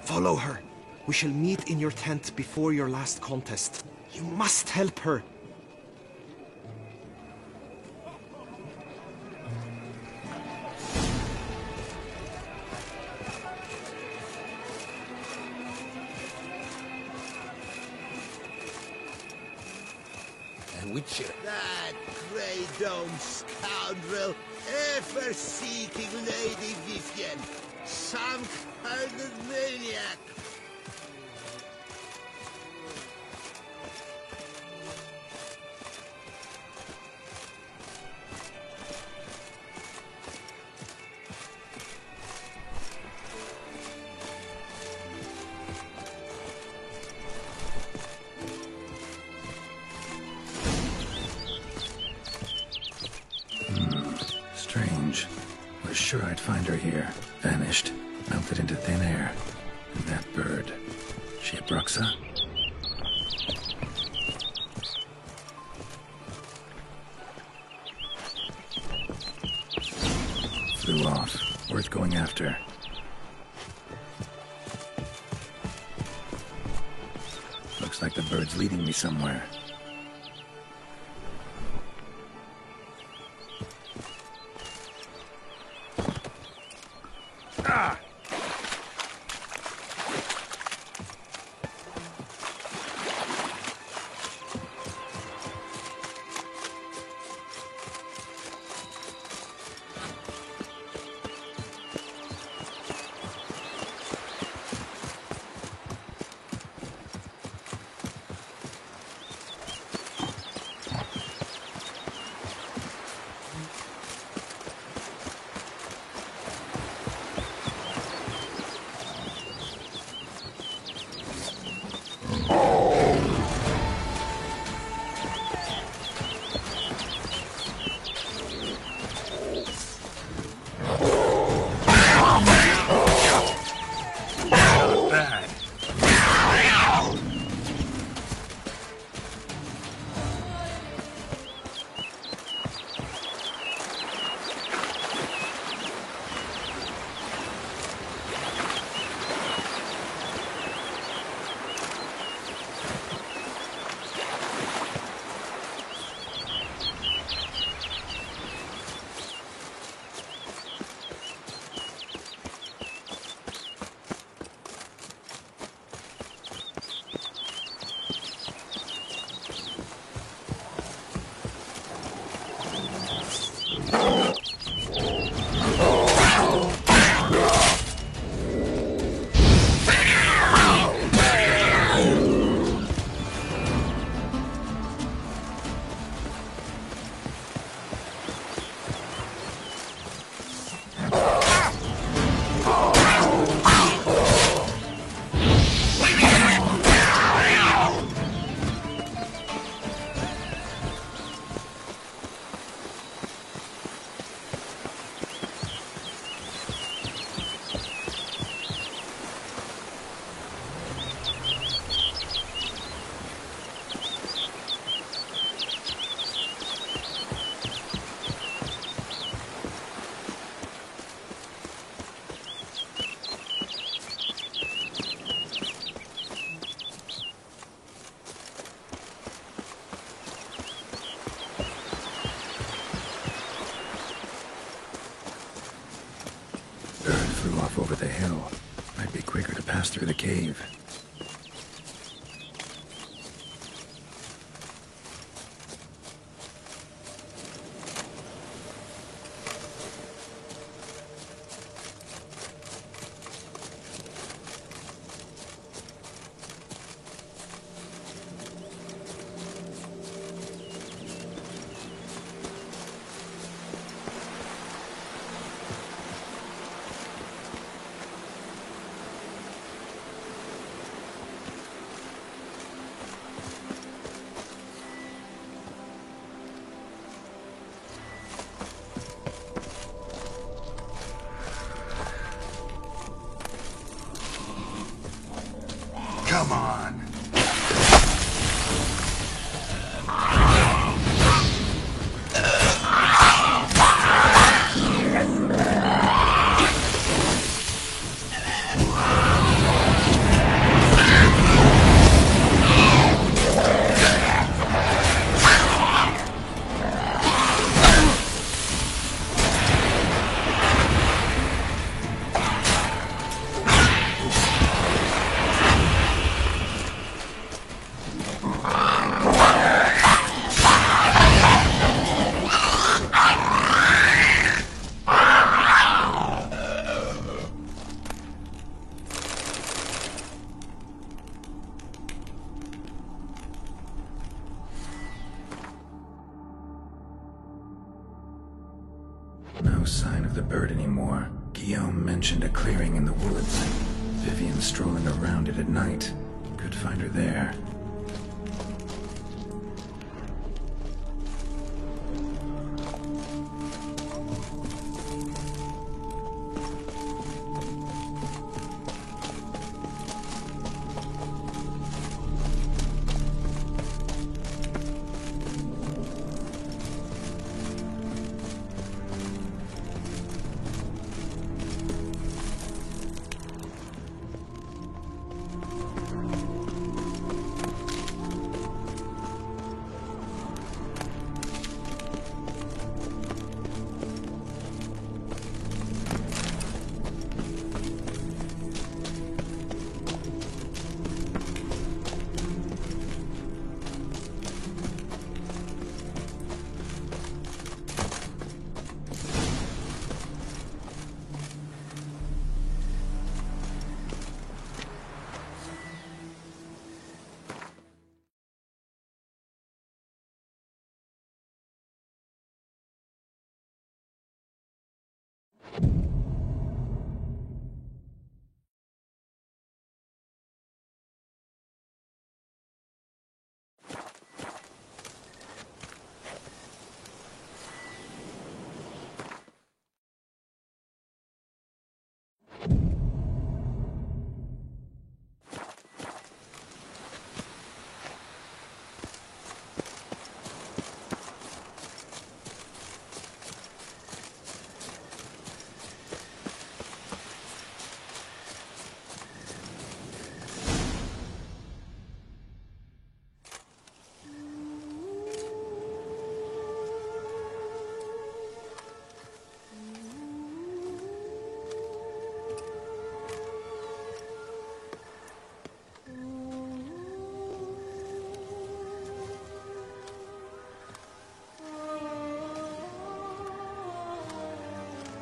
Follow her. We shall meet in your tent before your last contest. You must help her. Witcher. That grey dome scoundrel, ever seeking Lady Vivienne. Some kind of maniac. Strange. Was sure I'd find her here. Vanished. Melted into thin air. And that bird. She a Bruxa? Flew off. Worth going after. Looks like the bird's leading me somewhere. quicker to pass through the cave. Come on. No sign of the bird anymore. Guillaume mentioned a clearing in the woods. Vivian strolling around it at night. Could find her there.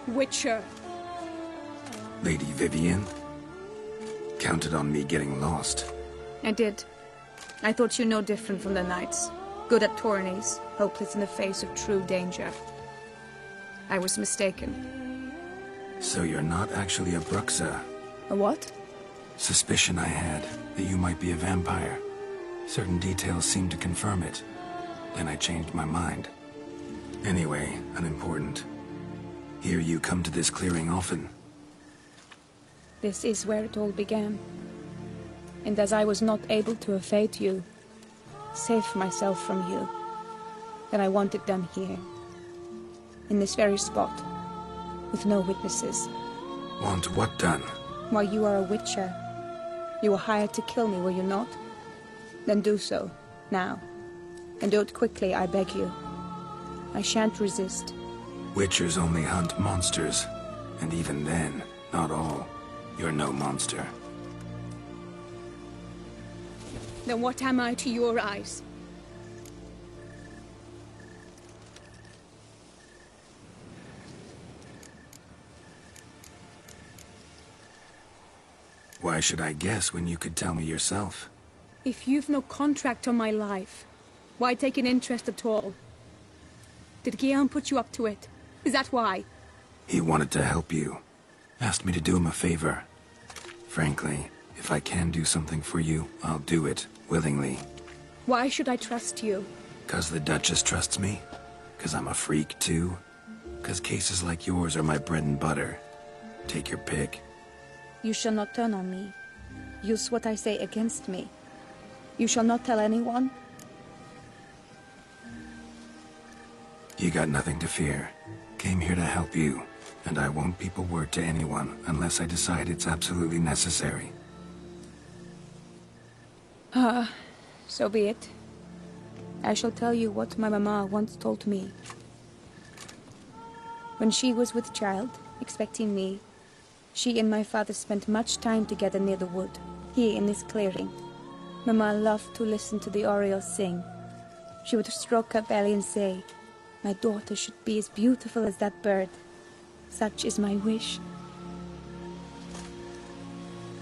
Witcher. Lady Vivian? Counted on me getting lost. I did. I thought you no different from the knights. Good at tourneys, hopeless in the face of true danger. I was mistaken. So you're not actually a Bruxa? A what? Suspicion I had, that you might be a vampire. Certain details seemed to confirm it. Then I changed my mind. Anyway, unimportant. Hear you come to this clearing often. This is where it all began. And as I was not able to evade you, save myself from you, then I want it done here. In this very spot. With no witnesses. Want what done? Why, you are a witcher. You were hired to kill me, were you not? Then do so, now. And do it quickly, I beg you. I shan't resist. Witchers only hunt monsters. And even then, not all. You're no monster. then what am I to your eyes? Why should I guess when you could tell me yourself? If you've no contract on my life, why take an interest at all? Did Guillaume put you up to it? Is that why? He wanted to help you. Asked me to do him a favor. Frankly, if I can do something for you, I'll do it, willingly. Why should I trust you? 'Cause the Duchess trusts me? 'Cause I'm a freak, too? 'Cause cases like yours are my bread and butter? Take your pick. You shall not turn on me. Use what I say against me. You shall not tell anyone? You got nothing to fear. Came here to help you, and I won't peep a word to anyone unless I decide it's absolutely necessary. So be it. I shall tell you what my mama once told me. When she was with child, expecting me, she and my father spent much time together near the wood, here in this clearing. Mama loved to listen to the orioles sing. She would stroke her belly and say, "My daughter should be as beautiful as that bird. Such is my wish."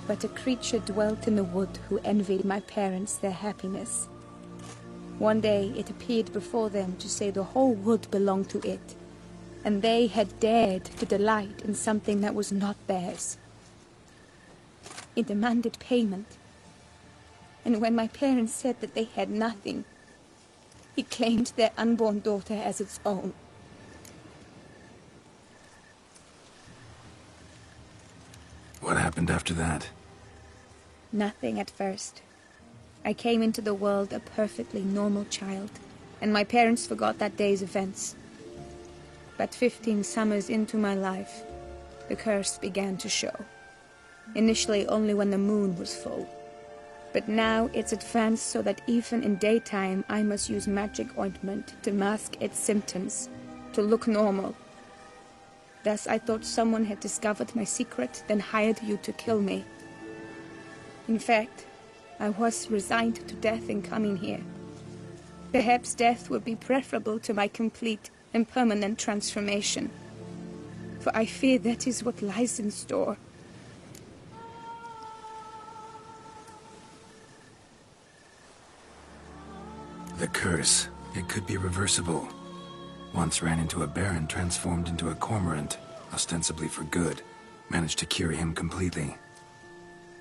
But a creature dwelt in the wood who envied my parents their happiness. One day it appeared before them to say the whole wood belonged to it, and they had dared to delight in something that was not theirs. It demanded payment, and when my parents said that they had nothing, it claimed their unborn daughter as its own. What happened after that? Nothing at first. I came into the world a perfectly normal child, and my parents forgot that day's events. But 15 summers into my life, the curse began to show. Initially only when the moon was full. But now it's advanced so that even in daytime I must use magic ointment to mask its symptoms, to look normal. Thus I thought someone had discovered my secret, then hired you to kill me. In fact, I was resigned to death in coming here. Perhaps death would be preferable to my complete and permanent transformation. For I fear that is what lies in store. The curse. It could be reversible. Once ran into a baron transformed into a cormorant, ostensibly for good. Managed to cure him completely.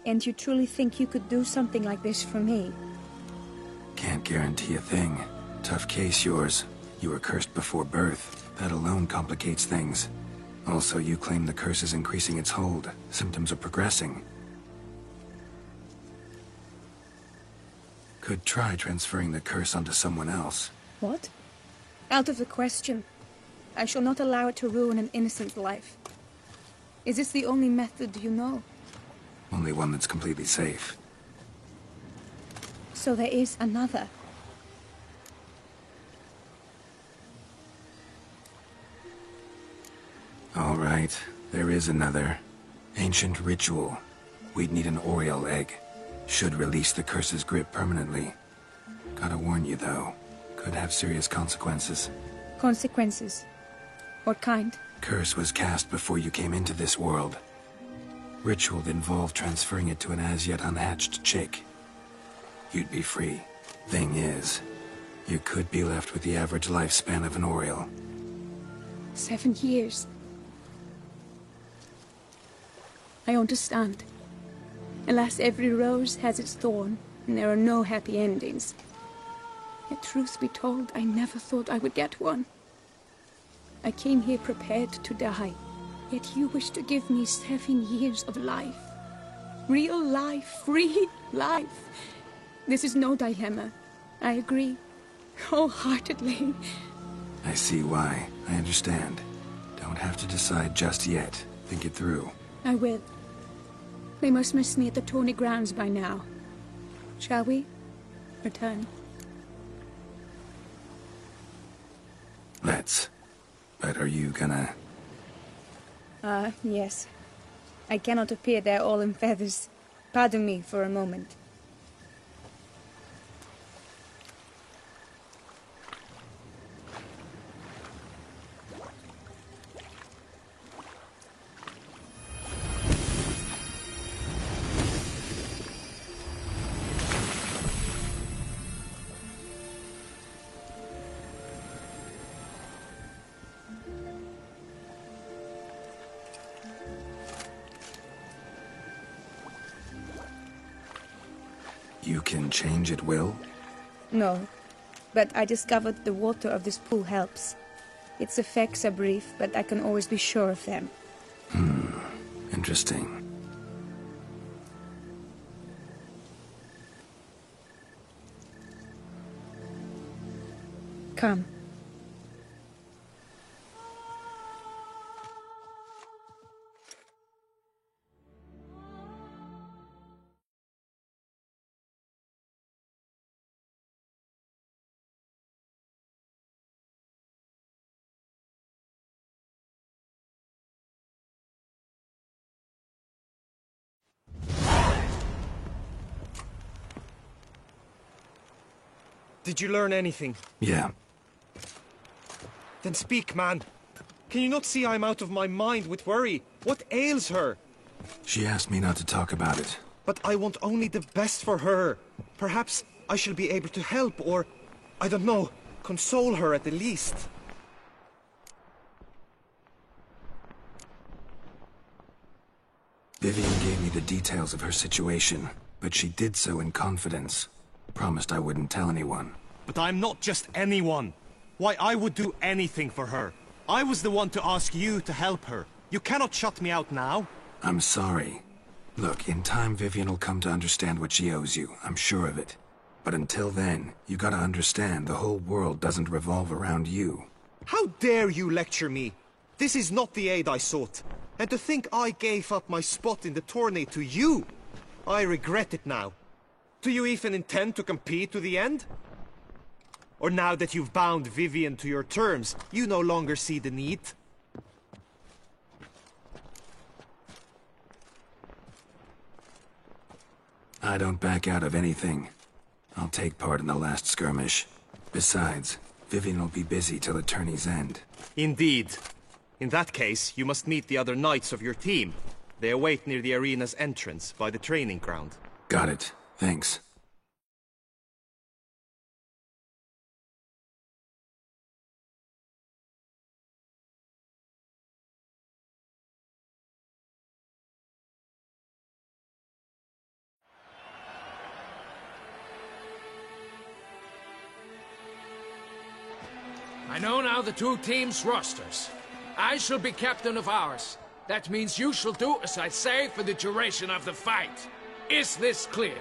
And you truly think you could do something like this for me? Can't guarantee a thing. Tough case, yours. You were cursed before birth. That alone complicates things. Also, you claim the curse is increasing its hold. Symptoms are progressing. Could try transferring the curse onto someone else. What? Out of the question. I shall not allow it to ruin an innocent life. Is this the only method you know? Only one that's completely safe. So there is another. All right, there is another. Ancient ritual. We'd need an Oriole egg. Should release the curse's grip permanently. Gotta warn you, though. Could have serious consequences. Consequences? What kind? Curse was cast before you came into this world. Ritual involved transferring it to an as-yet unhatched chick. You'd be free. Thing is, you could be left with the average lifespan of an Oriole. 7 years. I understand. Alas, every rose has its thorn, and there are no happy endings. Yet, truth be told, I never thought I would get one. I came here prepared to die, yet you wish to give me 7 years of life. Real life, free life. This is no dilemma. I agree, wholeheartedly. I see why. I understand. Don't have to decide just yet. Think it through. I will. They must miss me at the tourney grounds by now. Shall we? Return. Let's. But are you gonna... Yes. I cannot appear there all in feathers. Pardon me for a moment. You can change at will? No, but I discovered the water of this pool helps. Its effects are brief, but I can always be sure of them. Interesting. Come. Did you learn anything? Yeah. Then speak, man. Can you not see I'm out of my mind with worry? What ails her? She asked me not to talk about it. But I want only the best for her. Perhaps I shall be able to help, or, I don't know, console her at the least. Vivian gave me the details of her situation, but she did so in confidence. Promised I wouldn't tell anyone. But I'm not just anyone. Why, I would do anything for her. I was the one to ask you to help her. You cannot shut me out now. I'm sorry. Look, in time Vivian will come to understand what she owes you. I'm sure of it. But until then, you gotta understand the whole world doesn't revolve around you. How dare you lecture me? This is not the aid I sought. And to think I gave up my spot in the tourney to you. I regret it now. Do you even intend to compete to the end? Or now that you've bound Vivian to your terms, you no longer see the need? I don't back out of anything. I'll take part in the last skirmish. Besides, Vivian will be busy till the tourney's end. Indeed. In that case, you must meet the other knights of your team. They await near the arena's entrance, by the training ground. Got it. Thanks. I know now the two teams' rosters. I shall be captain of ours. That means you shall do as I say for the duration of the fight. Is this clear?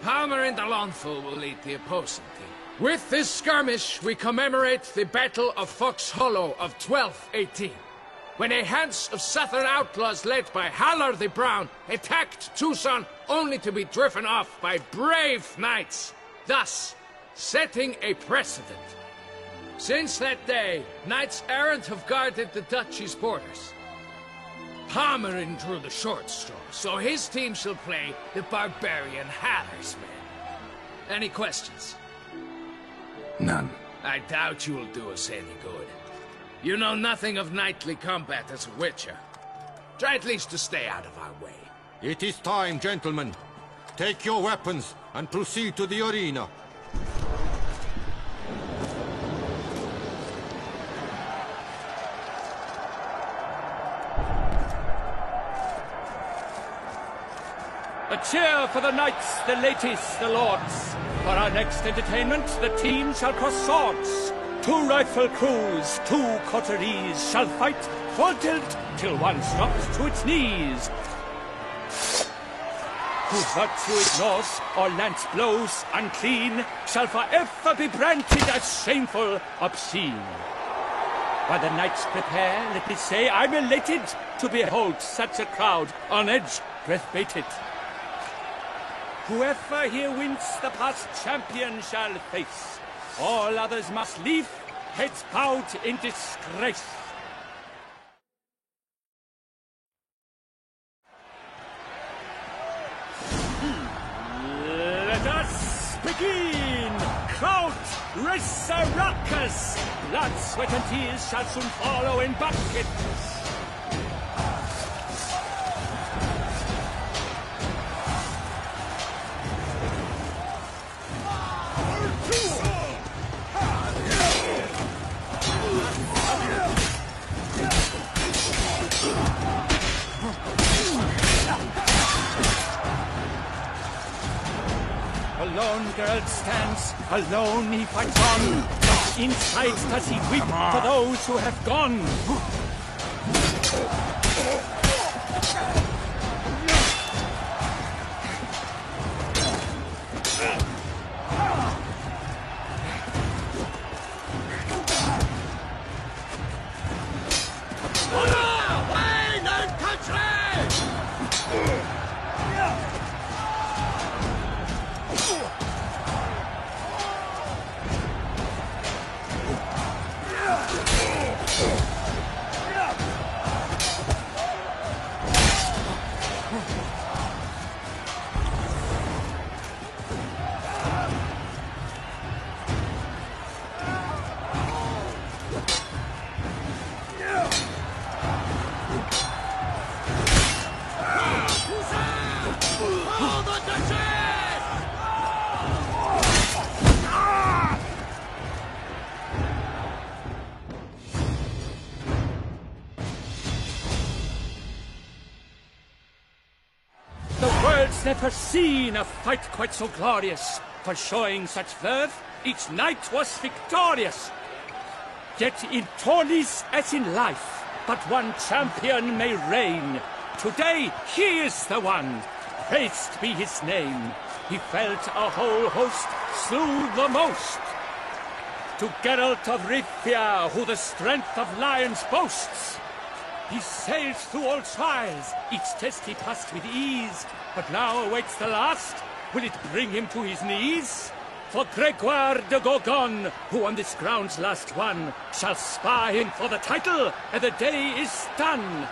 Palmer and Alonso will lead the opposing team. With this skirmish, we commemorate the Battle of Fox Hollow of 1218, when a Hans of Southern outlaws led by Halar the Brown attacked Tucson only to be driven off by brave knights, thus setting a precedent. Since that day, knights errant have guarded the duchy's borders. Palmerin drew the short straw, so his team shall play the barbarian Haller's men. Any questions? None. I doubt you will do us any good. You know nothing of knightly combat as a witcher. Try at least to stay out of our way. It is time, gentlemen. Take your weapons and proceed to the arena. A cheer for the knights, the ladies, the lords. For our next entertainment, the team shall cross swords. 2 rifle crews, 2 coteries shall fight full tilt till one drops to its knees. Who virtue ignores or lance blows unclean shall forever be branded as shameful, obscene. While the knights prepare, let me say I'm elated to behold such a crowd on edge, breath bated. Whoever here wins the past champion shall face. All others must leave, heads bowed in disgrace. Let us begin! Count Resurrecus! Blood, sweat, and tears shall soon follow in buckets. lone Geralt stands, alone he fights on. But inside does he weep for those who have gone. Never seen a fight quite so glorious. For showing such verve, each knight was victorious. Yet in tourneys as in life, but one champion may reign. Today he is the one, praised be his name. He felt a whole host, slew the most. To Geralt of Rivia, who the strength of lions boasts, he sailed through all trials, each test he passed with ease. But now awaits the last. Will it bring him to his knees? For Gregoire de Gorgon, who on this ground's last won, shall spar him for the title, and the day is done.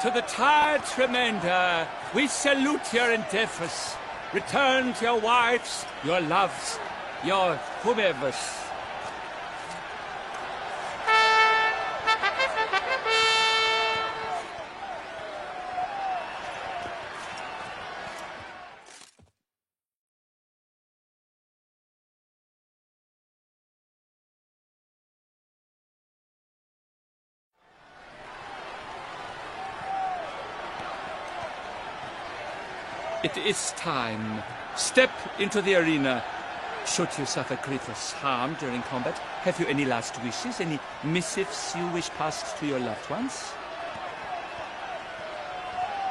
To the tired remainder, we salute your endeavors. Return to your wives, your loves, your whomevers. It is time. Step into the arena. Should you suffer grievous harm during combat, have you any last wishes, any missives you wish passed to your loved ones?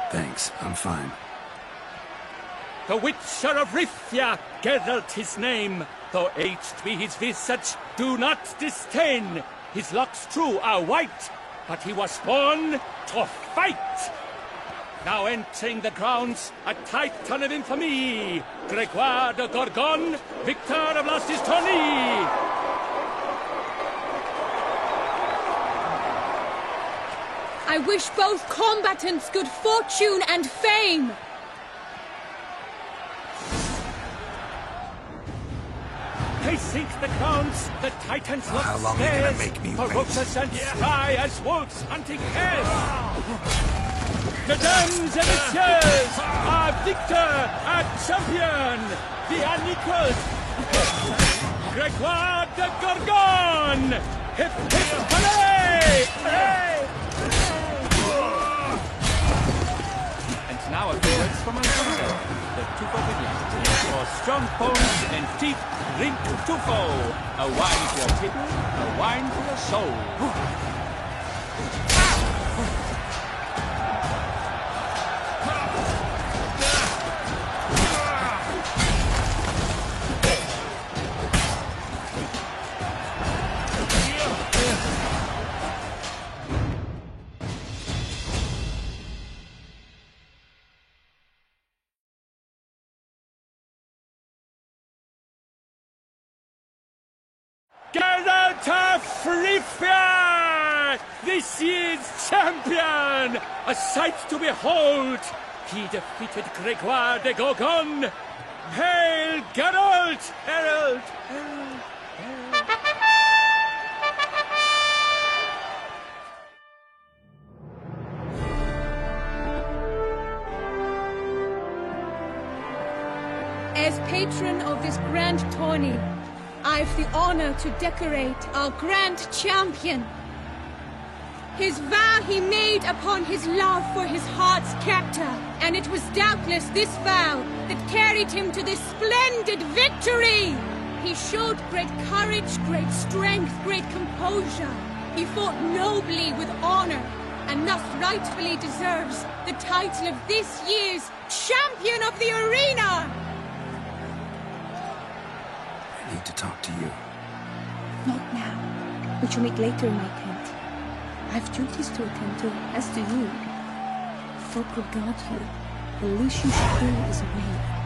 Thanks, I'm fine. The Witcher of Rivia, Geralt his name. Though aged be his visage, do not disdain. His locks true are white, but he was born to fight. Now entering the grounds, a titan of infamy, Gregoire de Gorgon, victor of last his tourney. I wish both combatants good fortune and fame. They sink the grounds, the titans look How long are you gonna make me wait? ferocious and spry as wolves hunting hares. Mesdames et messieurs, our victor, our champion, the unequaled, Gregoire de Gorgon! Hip, hip, hooray! And now a few words from my sponsor, the Tufo Vineyard. For strong bones and teeth, drink Tufo. A wine for your table, a wine for your soul. Geralt of Rivia! This year's champion! A sight to behold! He defeated Gregoire de Gorgon! Hail, Geralt! Herald! Herald! Herald! As patron of this grand tourney, I've the honor to decorate our grand champion. his vow he made upon his love for his heart's captor. And it was doubtless this vow that carried him to this splendid victory. He showed great courage, great strength, great composure. He fought nobly with honor, and thus rightfully deserves the title of this year's Champion of the Arena! I need to talk to you. Not now. We shall meet later in my tent. I have duties to attend to, as do you. Folk will guard you. The least you should do is wait.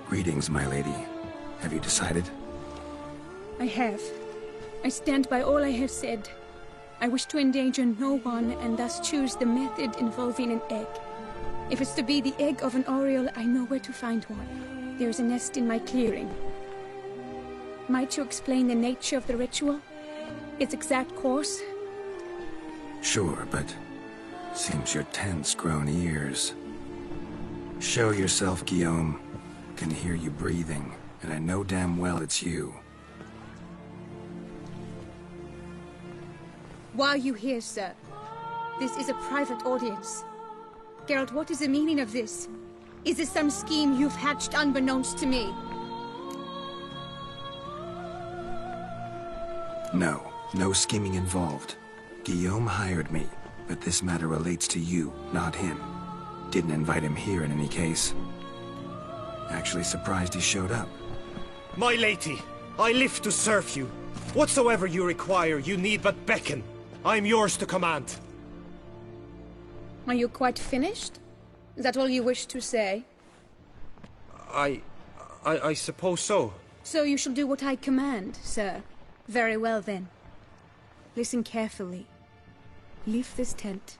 Greetings, my lady. Have you decided? I have. I stand by all I have said. I wish to endanger no one, and thus choose the method involving an egg. If it's to be the egg of an oriole, I know where to find one. There is a nest in my clearing. Might you explain the nature of the ritual? Its exact course? Sure, but seems your tent's grown ears. Show yourself, Guillaume. Can hear you breathing, and I know damn well it's you. Why are you here, sir? This is a private audience. Geralt, what is the meaning of this? Is this some scheme you've hatched unbeknownst to me? No scheming involved. Guillaume hired me, but this matter relates to you, not him. Didn't invite him here in any case. Actually surprised he showed up. My lady, I live to serve you. Whatsoever you require, you need but beckon. I am yours to command. Are you quite finished? Is that all you wish to say? I suppose so. So you shall do what I command, sir. Very well, then. Listen carefully. Leave this tent,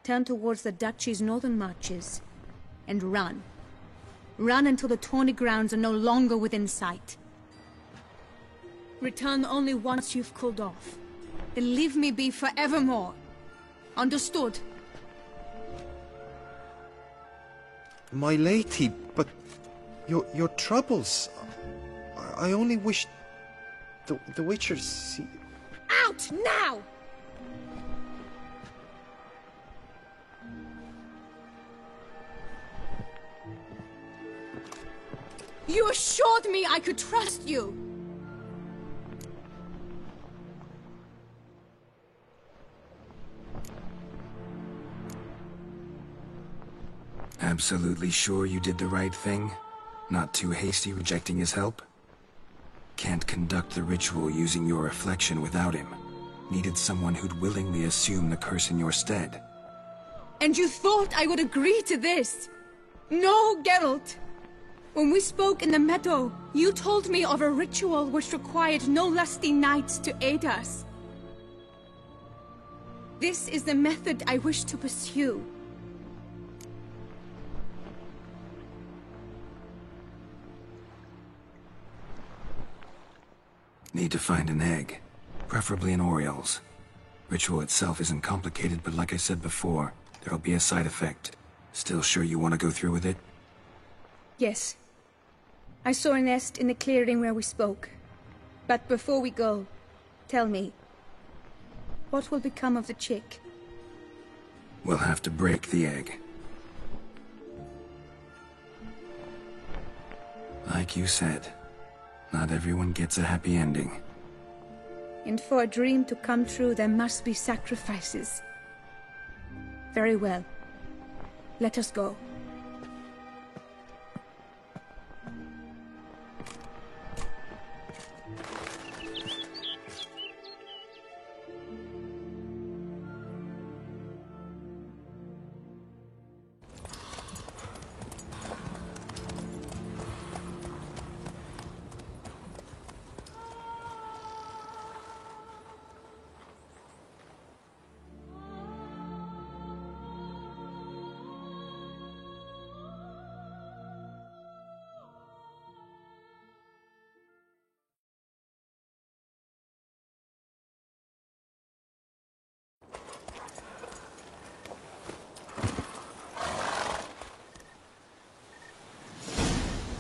turn towards the Duchy's northern marches, and run. Run until the Tawny grounds are no longer within sight. Return only once you've cooled off. Then leave me be forevermore. Understood? My lady, but your troubles. I only wish the Witcher see. Out now! You assured me I could trust you! Absolutely sure you did the right thing? Not too hasty rejecting his help? Can't conduct the ritual using your reflection without him. Needed someone who'd willingly assume the curse in your stead. And you thought I would agree to this? No, Geralt! When we spoke in the meadow, you told me of a ritual which required no lusty knights to aid us. This is the method I wish to pursue. Need to find an egg, preferably an oriole's. Ritual itself isn't complicated, but like I said before, there'll be a side effect. Still sure you want to go through with it? Yes. I saw a nest in the clearing where we spoke. But before we go, tell me, what will become of the chick? We'll have to break the egg. Like you said, not everyone gets a happy ending. And for a dream to come true, there must be sacrifices. Very well. Let us go.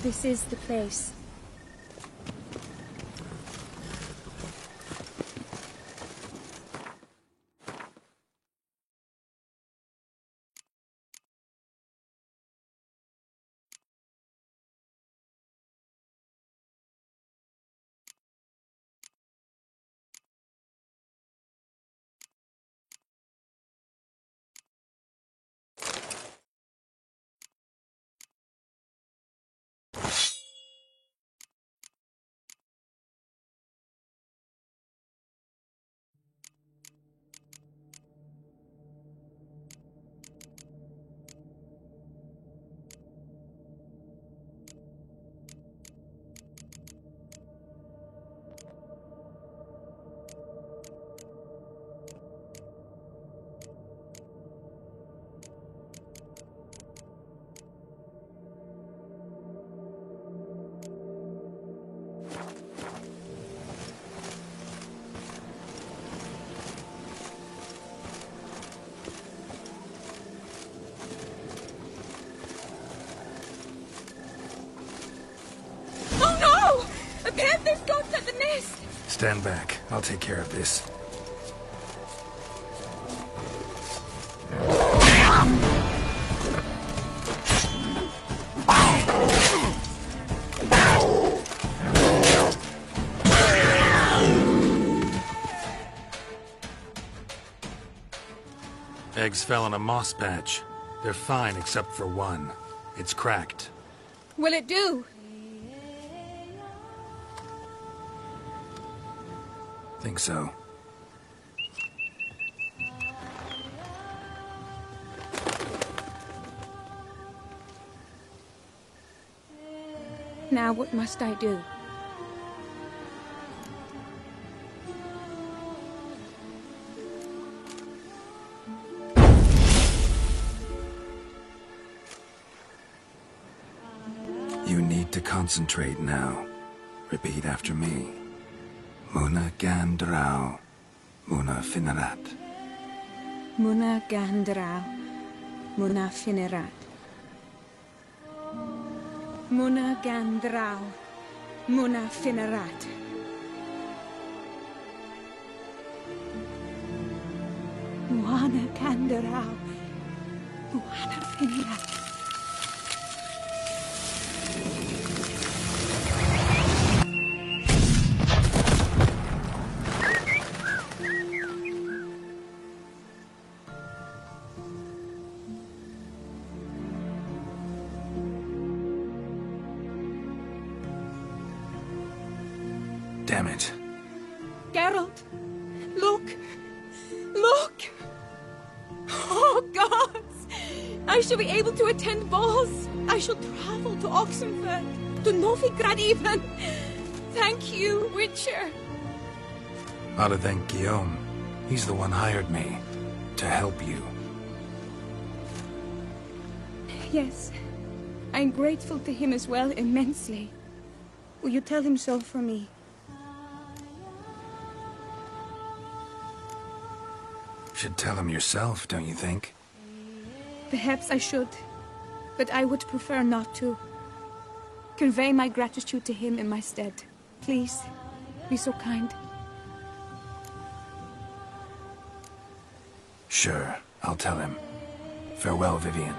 This is the place. Stand back. I'll take care of this. Eggs fell in a moss patch. They're fine except for one. It's cracked. Will it do? Think so. Now what must I do? You need to concentrate now. Repeat after me. Muna Gandrau, Muna Finerat. Muna Gandrau, Muna Finerat. Muna Gandrau, Muna Finerat. Muna Gandrau, Muna Finerat. Damn it. Geralt, look! Look! Oh, gods! I shall be able to attend balls. I shall travel to Oxenfurt, to Novigrad even. Thank you, Witcher. Ought to thank Guillaume. He's the one hired me to help you. Yes, I'm grateful to him as well, immensely. Will you tell him so for me? Should tell him yourself, don't you think? Perhaps I should, but I would prefer not to. Convey my gratitude to him in my stead. Please, be so kind. Sure, I'll tell him. Farewell, Vivienne.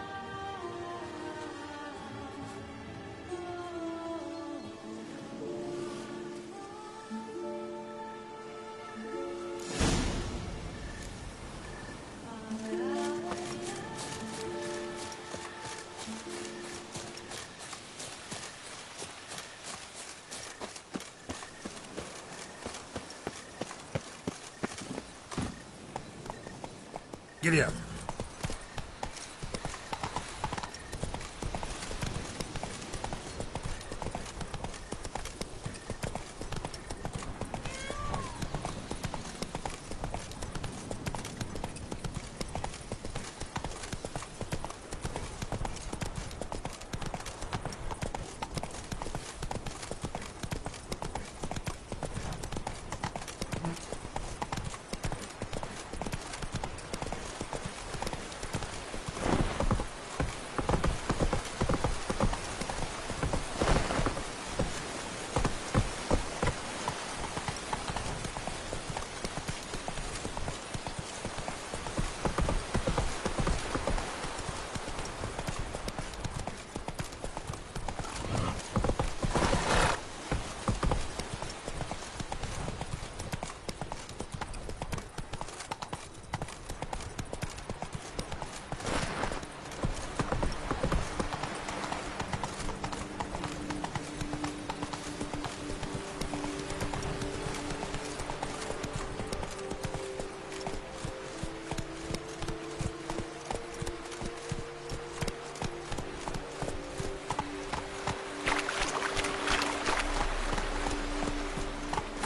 Giddy up.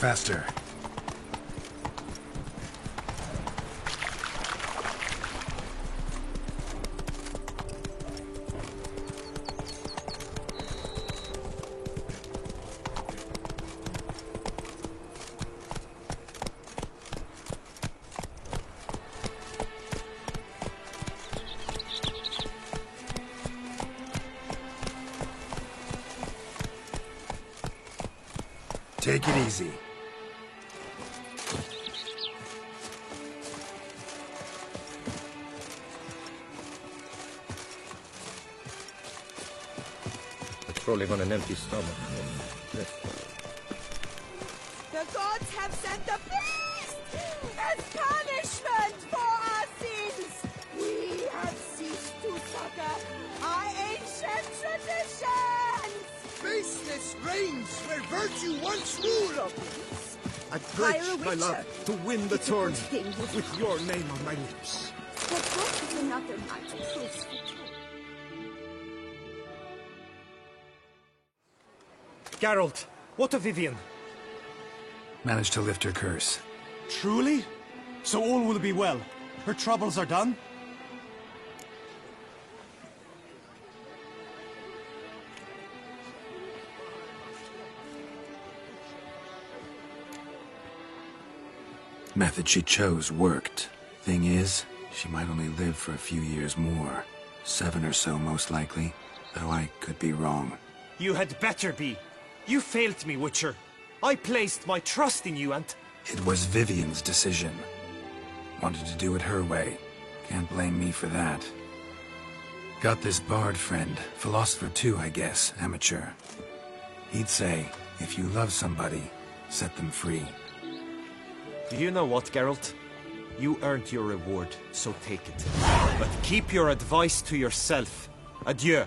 Faster. Take it easy. Patrolling on an empty stomach. The gods have sent a beast as punishment for our sins. We have ceased to succor our ancient traditions. Faceless reigns where virtue once ruled. I pledge, my love, to win the tourney with your name on my lips. But what is another night truth? Geralt, what of Vivienne? Managed to lift her curse. Truly? So all will be well. Her troubles are done? Method she chose worked. Thing is, she might only live for a few years more. 7 or so, most likely. Though I could be wrong. You had better be. You failed me, Witcher. I placed my trust in you and... It was Vivienne's decision. Wanted to do it her way. Can't blame me for that. Got this bard friend. Philosopher too, I guess. Amateur. He'd say, if you love somebody, set them free. Do you know what, Geralt? You earned your reward, so take it. But keep your advice to yourself. Adieu.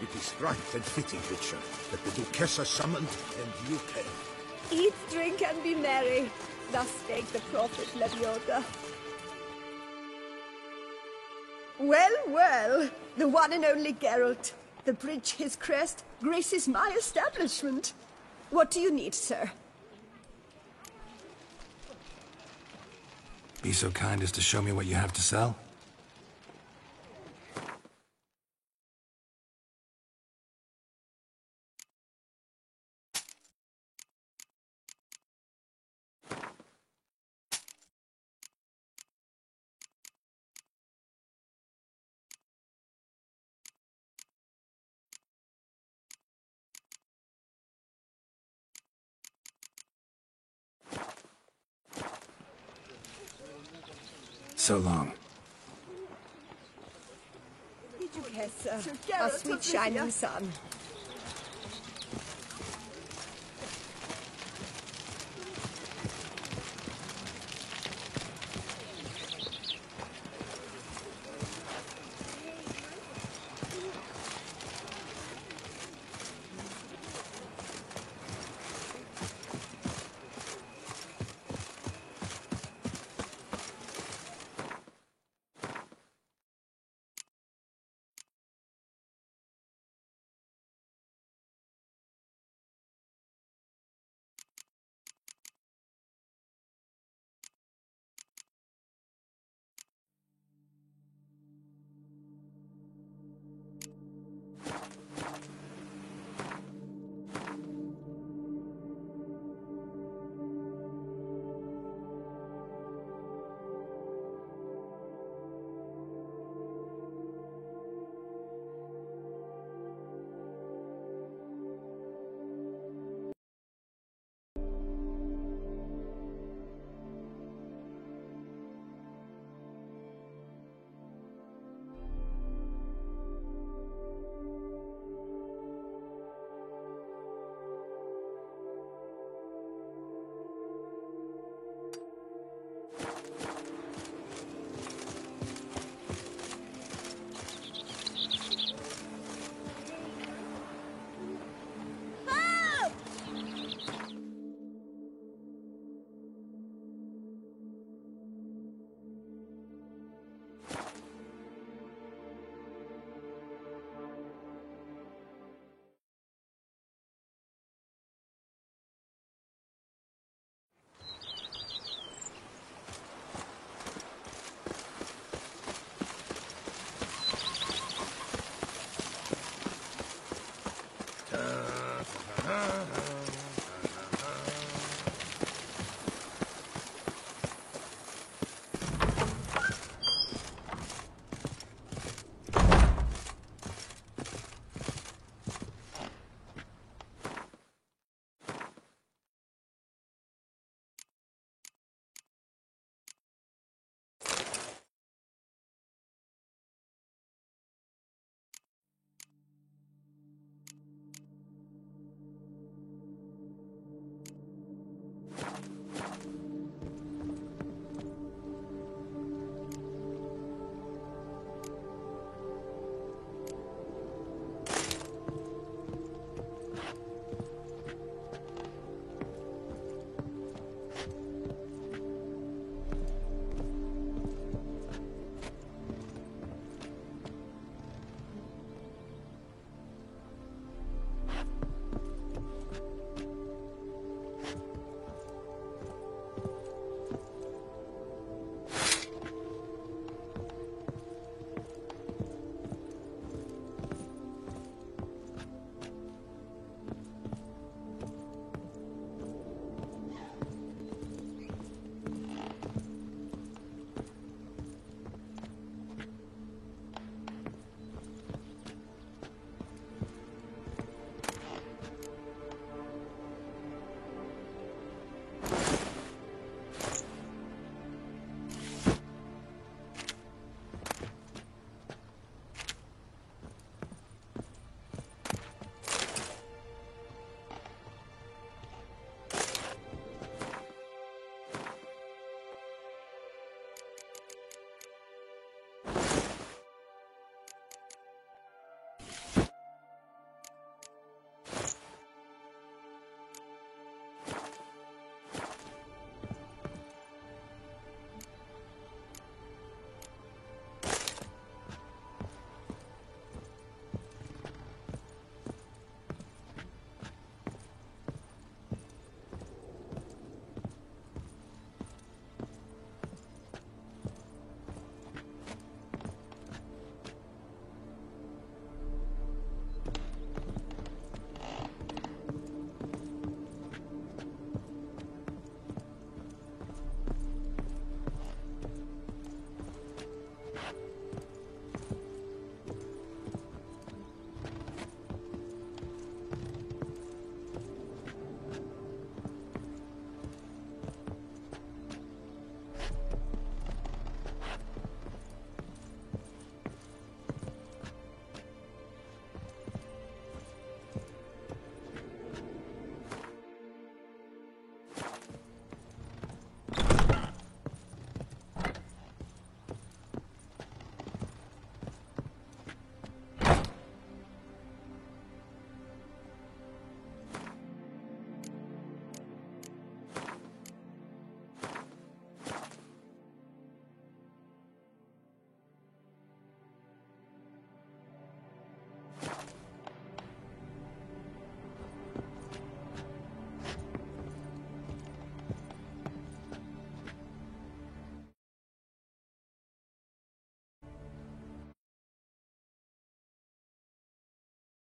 It is right and fitting, Witcher, that the Duchessa summoned and you came. Eat, drink, and be merry. Thus spake the prophet Lebioda. Well, well, the one and only Geralt. The bridge his crest graces my establishment. What do you need, sir? Be so kind as to show me what you have to sell? So long. Our sweet shining sun.